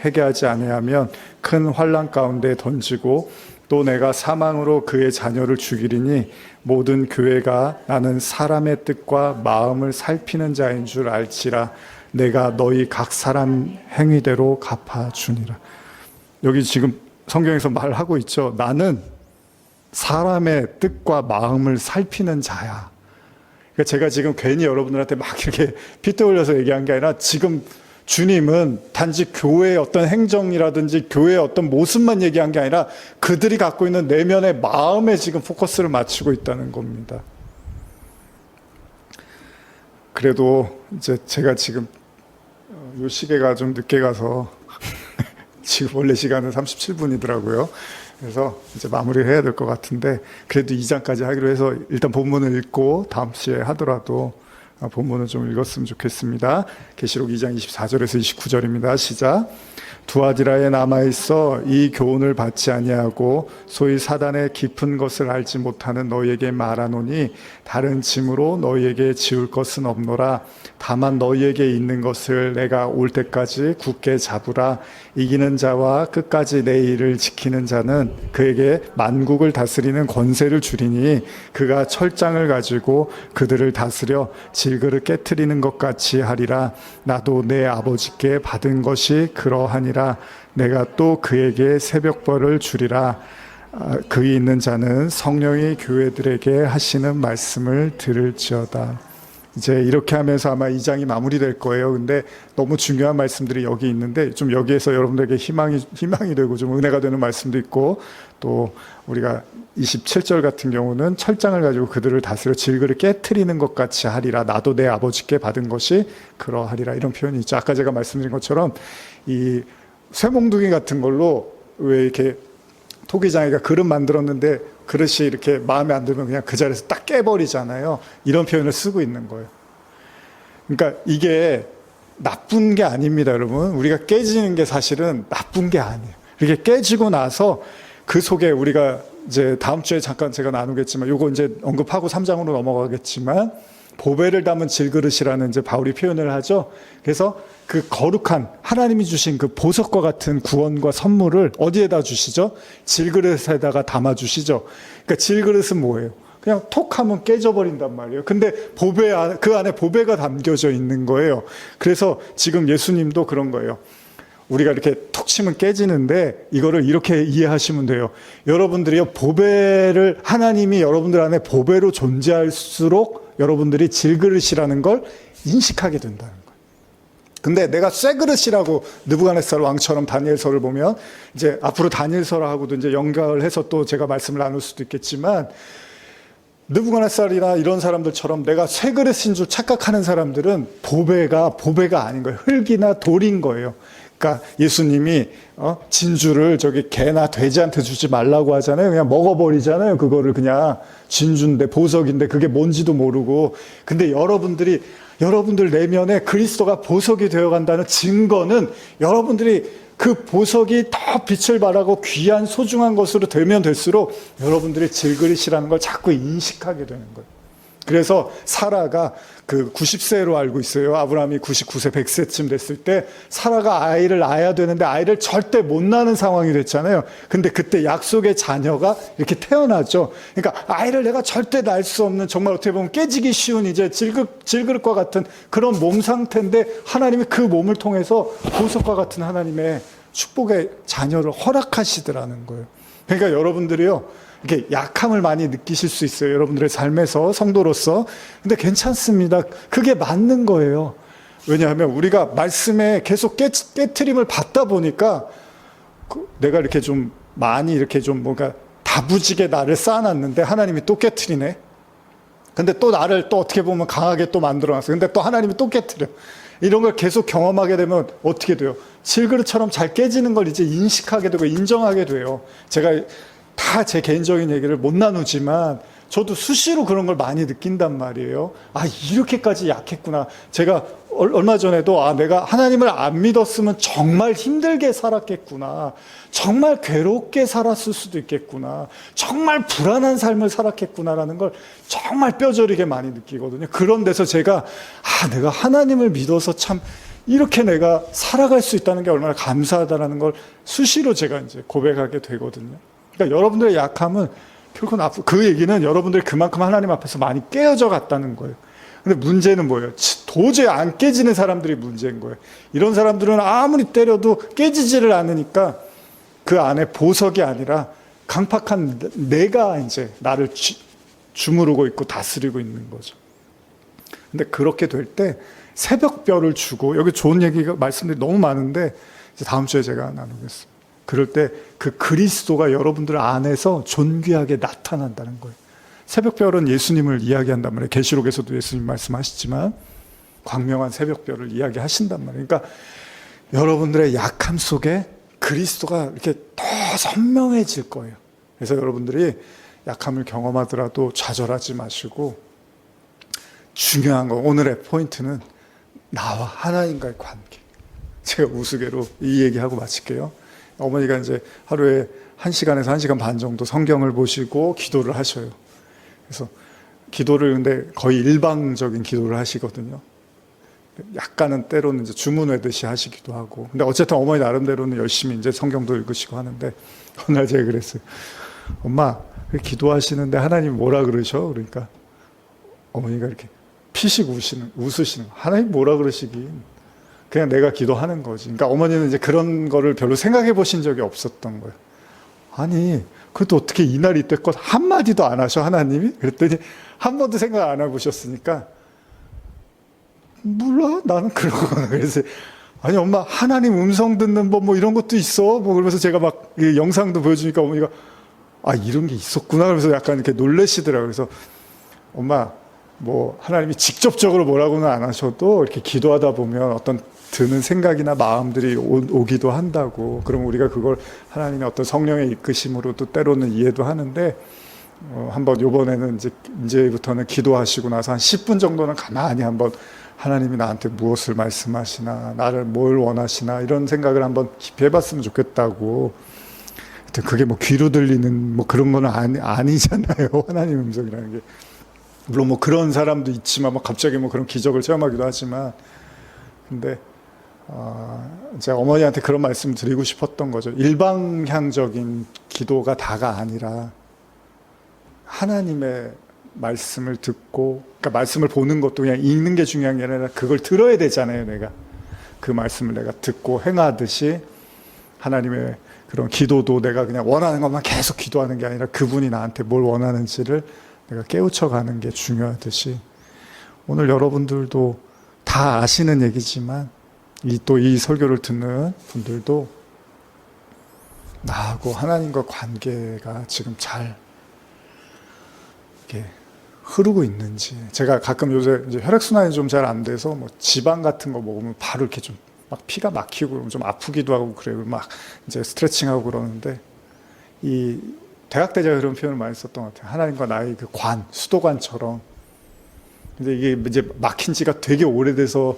회개하지 아니하면 큰 환난 가운데 던지고, 또 내가 사망으로 그의 자녀를 죽이리니 모든 교회가 나는 사람의 뜻과 마음을 살피는 자인 줄 알지라. 내가 너희 각 사람 행위대로 갚아주니라. 여기 지금 성경에서 말하고 있죠. 나는 사람의 뜻과 마음을 살피는 자야. 그러니까 제가 지금 괜히 여러분들한테 막 이렇게 핏대 올려서 얘기한 게 아니라 지금 주님은 단지 교회의 어떤 행정이라든지 교회의 어떤 모습만 얘기한 게 아니라 그들이 갖고 있는 내면의 마음에 지금 포커스를 맞추고 있다는 겁니다. 그래도 이제 제가 지금 요 시계가 좀 늦게 가서 지금 원래 시간은 37분이더라고요. 그래서 이제 마무리를 해야 될 것 같은데 그래도 2장까지 하기로 해서 일단 본문을 읽고 다음 시에 하더라도 본문을 좀 읽었으면 좋겠습니다. 계시록 2장 24절에서 29절입니다. 시작. 두아디라에 남아있어 이 교훈을 받지 아니하고 소위 사단의 깊은 것을 알지 못하는 너희에게 말하노니 다른 짐으로 너희에게 지울 것은 없노라. 다만 너희에게 있는 것을 내가 올 때까지 굳게 잡으라. 이기는 자와 끝까지 내 일을 지키는 자는 그에게 만국을 다스리는 권세를 주리니 그가 철장을 가지고 그들을 다스려 질그릇 깨트리는 것 같이 하리라. 나도 내 아버지께 받은 것이 그러하니라. 내가 또 그에게 새벽벌을 주리라. 그의 있는 자는 성령이 교회들에게 하시는 말씀을 들을지어다. 이제 이렇게 하면서 아마 2장이 마무리될 거예요. 근데 너무 중요한 말씀들이 여기 있는데 좀 여기에서 여러분들에게 희망이 되고 좀 은혜가 되는 말씀도 있고 또 우리가 27절 같은 경우는 철장을 가지고 그들을 다스려 질그릇 깨트리는 것 같이 하리라. 나도 내 아버지께 받은 것이 그러하리라. 이런 표현이 있죠. 아까 제가 말씀드린 것처럼 이 쇠몽둥이 같은 걸로 왜 이렇게 토기장이가 그릇 만들었는데 그릇이 이렇게 마음에 안 들면 그냥 그 자리에서 딱 깨버리잖아요. 이런 표현을 쓰고 있는 거예요. 그러니까 이게 나쁜 게 아닙니다, 여러분. 우리가 깨지는 게 사실은 나쁜 게 아니에요. 이렇게 깨지고 나서 그 속에 우리가 이제 다음 주에 잠깐 제가 나누겠지만 요거 이제 언급하고 3장으로 넘어가겠지만 보배를 담은 질그릇이라는 이제 바울이 표현을 하죠. 그래서 그 거룩한 하나님이 주신 그 보석과 같은 구원과 선물을 어디에다 주시죠? 질그릇에다가 담아 주시죠. 그러니까 질그릇은 뭐예요? 그냥 톡 하면 깨져버린단 말이에요. 근데 그 안에 보배가 담겨져 있는 거예요. 그래서 지금 예수님도 그런 거예요. 우리가 이렇게 톡 치면 깨지는데 이거를 이렇게 이해하시면 돼요. 여러분들이요, 하나님이 여러분들 안에 보배로 존재할수록 여러분들이 질그릇이라는 걸 인식하게 된다는 거예요. 근데 내가 쇠그릇이라고 느부갓네살 왕처럼 다니엘서를 보면 이제 앞으로 다니엘서하고도 이제 연결을 해서 또 제가 말씀을 나눌 수도 있겠지만 느부갓네살이나 이런 사람들처럼 내가 쇠그릇인 줄 착각하는 사람들은 보배가 아닌 거예요. 흙이나 돌인 거예요. 그러니까 예수님이 진주를 저기 개나 돼지한테 주지 말라고 하잖아요. 그냥 먹어버리잖아요. 그거를 그냥 진주인데 보석인데 그게 뭔지도 모르고. 근데 여러분들 내면에 그리스도가 보석이 되어간다는 증거는 여러분들이 그 보석이 더 빛을 발하고 귀한 소중한 것으로 되면 될수록 여러분들이 질그릇이라는 걸 자꾸 인식하게 되는 거예요. 그래서 사라가 그 90세로 알고 있어요. 아브라함이 99세, 100세쯤 됐을 때 사라가 아이를 낳아야 되는데 아이를 절대 못 낳는 상황이 됐잖아요. 근데 그때 약속의 자녀가 이렇게 태어나죠. 그러니까 아이를 내가 절대 낳을 수 없는 정말 어떻게 보면 깨지기 쉬운 이제 질그릇과 같은 그런 몸 상태인데 하나님이 그 몸을 통해서 보석과 같은 하나님의 축복의 자녀를 허락하시더라는 거예요. 그러니까 여러분들이요, 이렇게 약함을 많이 느끼실 수 있어요. 여러분들의 삶에서 성도로서. 근데 괜찮습니다. 그게 맞는 거예요. 왜냐하면 우리가 말씀에 계속 깨트림을 받다 보니까 내가 이렇게 좀 많이 이렇게 좀 뭔가 다부지게 나를 쌓아놨는데 하나님이 또 깨트리네. 근데 또 나를 또 어떻게 보면 강하게 또 만들어놨어요. 근데 또 하나님이 또 깨트려. 이런 걸 계속 경험하게 되면 어떻게 돼요? 질그릇처럼 잘 깨지는 걸 이제 인식하게 되고 인정하게 돼요. 제가 다 제 개인적인 얘기를 못 나누지만 저도 수시로 그런 걸 많이 느낀단 말이에요. 아, 이렇게까지 약했구나. 제가 얼마 전에도 내가 하나님을 안 믿었으면 정말 힘들게 살았겠구나. 정말 괴롭게 살았을 수도 있겠구나. 정말 불안한 삶을 살았겠구나라는 걸 정말 뼈저리게 많이 느끼거든요. 그런 데서 제가 내가 하나님을 믿어서 참 이렇게 내가 살아갈 수 있다는 게 얼마나 감사하다라는 걸 수시로 제가 이제 고백하게 되거든요. 그러니까 여러분들의 약함은 결코 그 얘기는 여러분들이 그만큼 하나님 앞에서 많이 깨어져 갔다는 거예요. 근데 문제는 뭐예요? 도저히 안 깨지는 사람들이 문제인 거예요. 이런 사람들은 아무리 때려도 깨지지를 않으니까 그 안에 보석이 아니라 강팍한 내가 이제 나를 주무르고 있고 다스리고 있는 거죠. 근데 그렇게 될 때 새벽별을 주고, 여기 좋은 얘기가 말씀들이 너무 많은데 이제 다음 주에 제가 나누겠습니다. 그럴 때 그 그리스도가 여러분들 안에서 존귀하게 나타난다는 거예요. 새벽별은 예수님을 이야기한단 말이에요. 계시록에서도 예수님 말씀하시지만 광명한 새벽별을 이야기하신단 말이에요. 그러니까 여러분들의 약함 속에 그리스도가 이렇게 더 선명해질 거예요. 그래서 여러분들이 약함을 경험하더라도 좌절하지 마시고, 중요한 거, 오늘의 포인트는 나와 하나님과의 관계. 제가 우스개로 이 얘기하고 마칠게요. 어머니가 이제 하루에 1시간에서 1시간 반 정도 성경을 보시고 기도를 하셔요. 그래서 기도를 근데 거의 일방적인 기도를 하시거든요. 약간은 때로는 이제 주문 외듯이 하시기도 하고. 근데 어쨌든 어머니 나름대로는 열심히 이제 성경도 읽으시고 하는데, 어느 날 제가 그랬어요. 엄마, 기도하시는데 하나님 뭐라 그러셔? 그러니까 어머니가 이렇게 피식 웃으시는 거. 하나님 뭐라 그러시긴. 그냥 내가 기도하는 거지. 그러니까 어머니는 이제 그런 거를 별로 생각해 보신 적이 없었던 거예요. 아니, 그것도 어떻게 이날 이때껏 한마디도 안 하셔, 하나님이? 그랬더니 한 번도 생각 안 해보셨으니까, 몰라? 나는 그런 거구나. 그래서, 아니, 엄마, 하나님 음성 듣는 법 뭐 이런 것도 있어? 뭐 그러면서 제가 막 영상도 보여주니까 어머니가, 아, 이런 게 있었구나. 그러면서 약간 이렇게 놀라시더라고요. 그래서, 엄마, 뭐, 하나님이 직접적으로 뭐라고는 안 하셔도 이렇게 기도하다 보면 어떤 드는 생각이나 마음들이 오기도 한다고. 그럼 우리가 그걸 하나님의 어떤 성령의 이끄심으로 또 때로는 이해도 하는데, 한번 요번에는 이제부터는 기도하시고 나서 한 10분 정도는 가만히 한번 하나님이 나한테 무엇을 말씀하시나, 나를 뭘 원하시나, 이런 생각을 한번 깊이 해봤으면 좋겠다고. 하여튼 그게 뭐 귀로 들리는 뭐 그런 거는 아니잖아요. 하나님 음성이라는 게. 물론 뭐 그런 사람도 있지만, 뭐 갑자기 뭐 그런 기적을 체험하기도 하지만, 근데 제가 어머니한테 그런 말씀 드리고 싶었던 거죠. 일방향적인 기도가 다가 아니라 하나님의 말씀을 듣고, 그러니까 말씀을 보는 것도 그냥 읽는 게 중요한 게 아니라 그걸 들어야 되잖아요. 내가 그 말씀을 내가 듣고 행하듯이, 하나님의 그런 기도도 내가 그냥 원하는 것만 계속 기도하는 게 아니라 그분이 나한테 뭘 원하는지를 내가 깨우쳐가는 게 중요하듯이, 오늘 여러분들도 다 아시는 얘기지만 또 이 설교를 듣는 분들도 나하고 하나님과 관계가 지금 잘 이렇게 흐르고 있는지. 제가 가끔 요새 이제 혈액순환이 좀 잘 안 돼서 뭐 지방 같은 거 먹으면 바로 이렇게 좀 막 피가 막히고 좀 아프기도 하고 그래요. 막 이제 스트레칭하고 그러는데, 이 대학 때 제가 그런 표현을 많이 썼던 것 같아요. 하나님과 나의 그 수도관처럼. 근데 이게 이제 막힌 지가 되게 오래돼서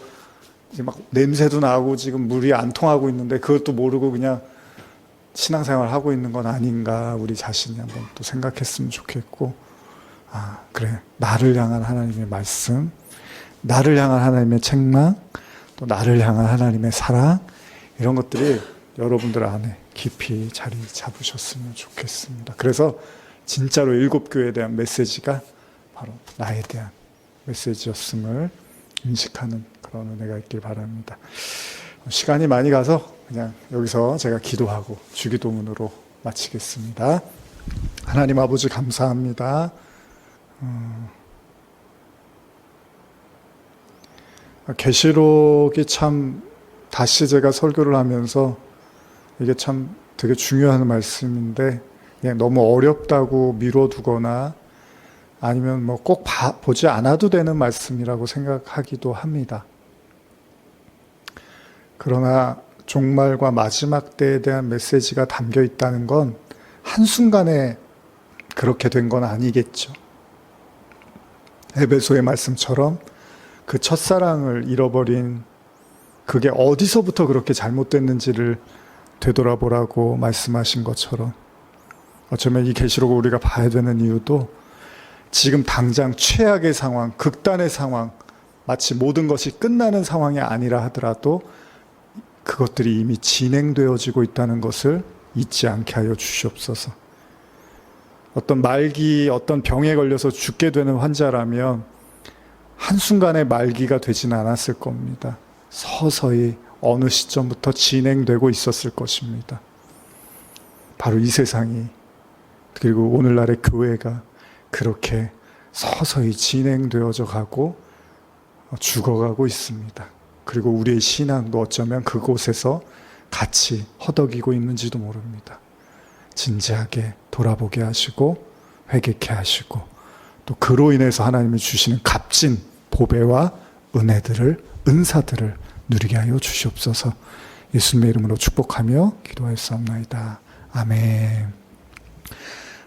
이제 막 냄새도 나고 지금 물이 안 통하고 있는데, 그것도 모르고 그냥 신앙생활 하고 있는 건 아닌가, 우리 자신이 한번 또 생각했으면 좋겠고, 아, 그래. 나를 향한 하나님의 말씀, 나를 향한 하나님의 책망, 또 나를 향한 하나님의 사랑, 이런 것들이 여러분들 안에 깊이 자리 잡으셨으면 좋겠습니다. 그래서 진짜로 7교회에 대한 메시지가 바로 나에 대한 메시지였음을 인식하는 그런 은혜가 있길 바랍니다. 시간이 많이 가서 그냥 여기서 제가 기도하고 주기도문으로 마치겠습니다. 하나님 아버지 감사합니다. 계시록이 참, 다시 제가 설교를 하면서 이게 참 되게 중요한 말씀인데, 그냥 너무 어렵다고 미뤄두거나 아니면 뭐 꼭 보지 않아도 되는 말씀이라고 생각하기도 합니다. 그러나 종말과 마지막 때에 대한 메시지가 담겨 있다는 건 한순간에 그렇게 된 건 아니겠죠. 에베소의 말씀처럼 그 첫사랑을 잃어버린, 그게 어디서부터 그렇게 잘못됐는지를 되돌아보라고 말씀하신 것처럼, 어쩌면 이 계시록을 우리가 봐야 되는 이유도 지금 당장 최악의 상황, 극단의 상황, 마치 모든 것이 끝나는 상황이 아니라 하더라도 그것들이 이미 진행되어지고 있다는 것을 잊지 않게 하여 주시옵소서. 어떤 말기, 어떤 병에 걸려서 죽게 되는 환자라면 한순간에 말기가 되진 않았을 겁니다. 서서히 어느 시점부터 진행되고 있었을 것입니다. 바로 이 세상이 그리고 오늘날의 교회가 그렇게 서서히 진행되어져 가고 죽어가고 있습니다. 그리고 우리의 신앙도 어쩌면 그곳에서 같이 허덕이고 있는지도 모릅니다. 진지하게 돌아보게 하시고 회개케 하시고 또 그로 인해서 하나님이 주시는 값진 보배와 은사들을 누리게 하여 주시옵소서. 예수님의 이름으로 축복하며 기도하였사옵나이다. 아멘.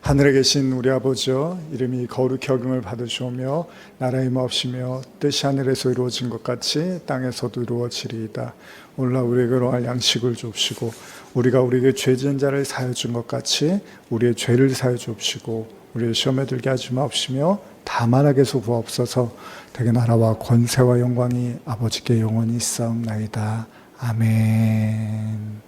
하늘에 계신 우리 아버지여, 이름이 거룩히 여김을 받으시오며 나라의 임하옵시며 뜻이 하늘에서 이루어진 것 같이 땅에서도 이루어지리이다. 오늘날 우리에게 로할 양식을 주옵시고 우리가 우리에게 죄 지은 자를 사하여 준 것 같이 우리의 죄를 사하여 주옵시고 우리의 시험에 들게 하지 마옵시며 다만 악에서 구하옵소서. 대개 나라와 권세와 영광이 아버지께 영원히 있사옵나이다. 아멘.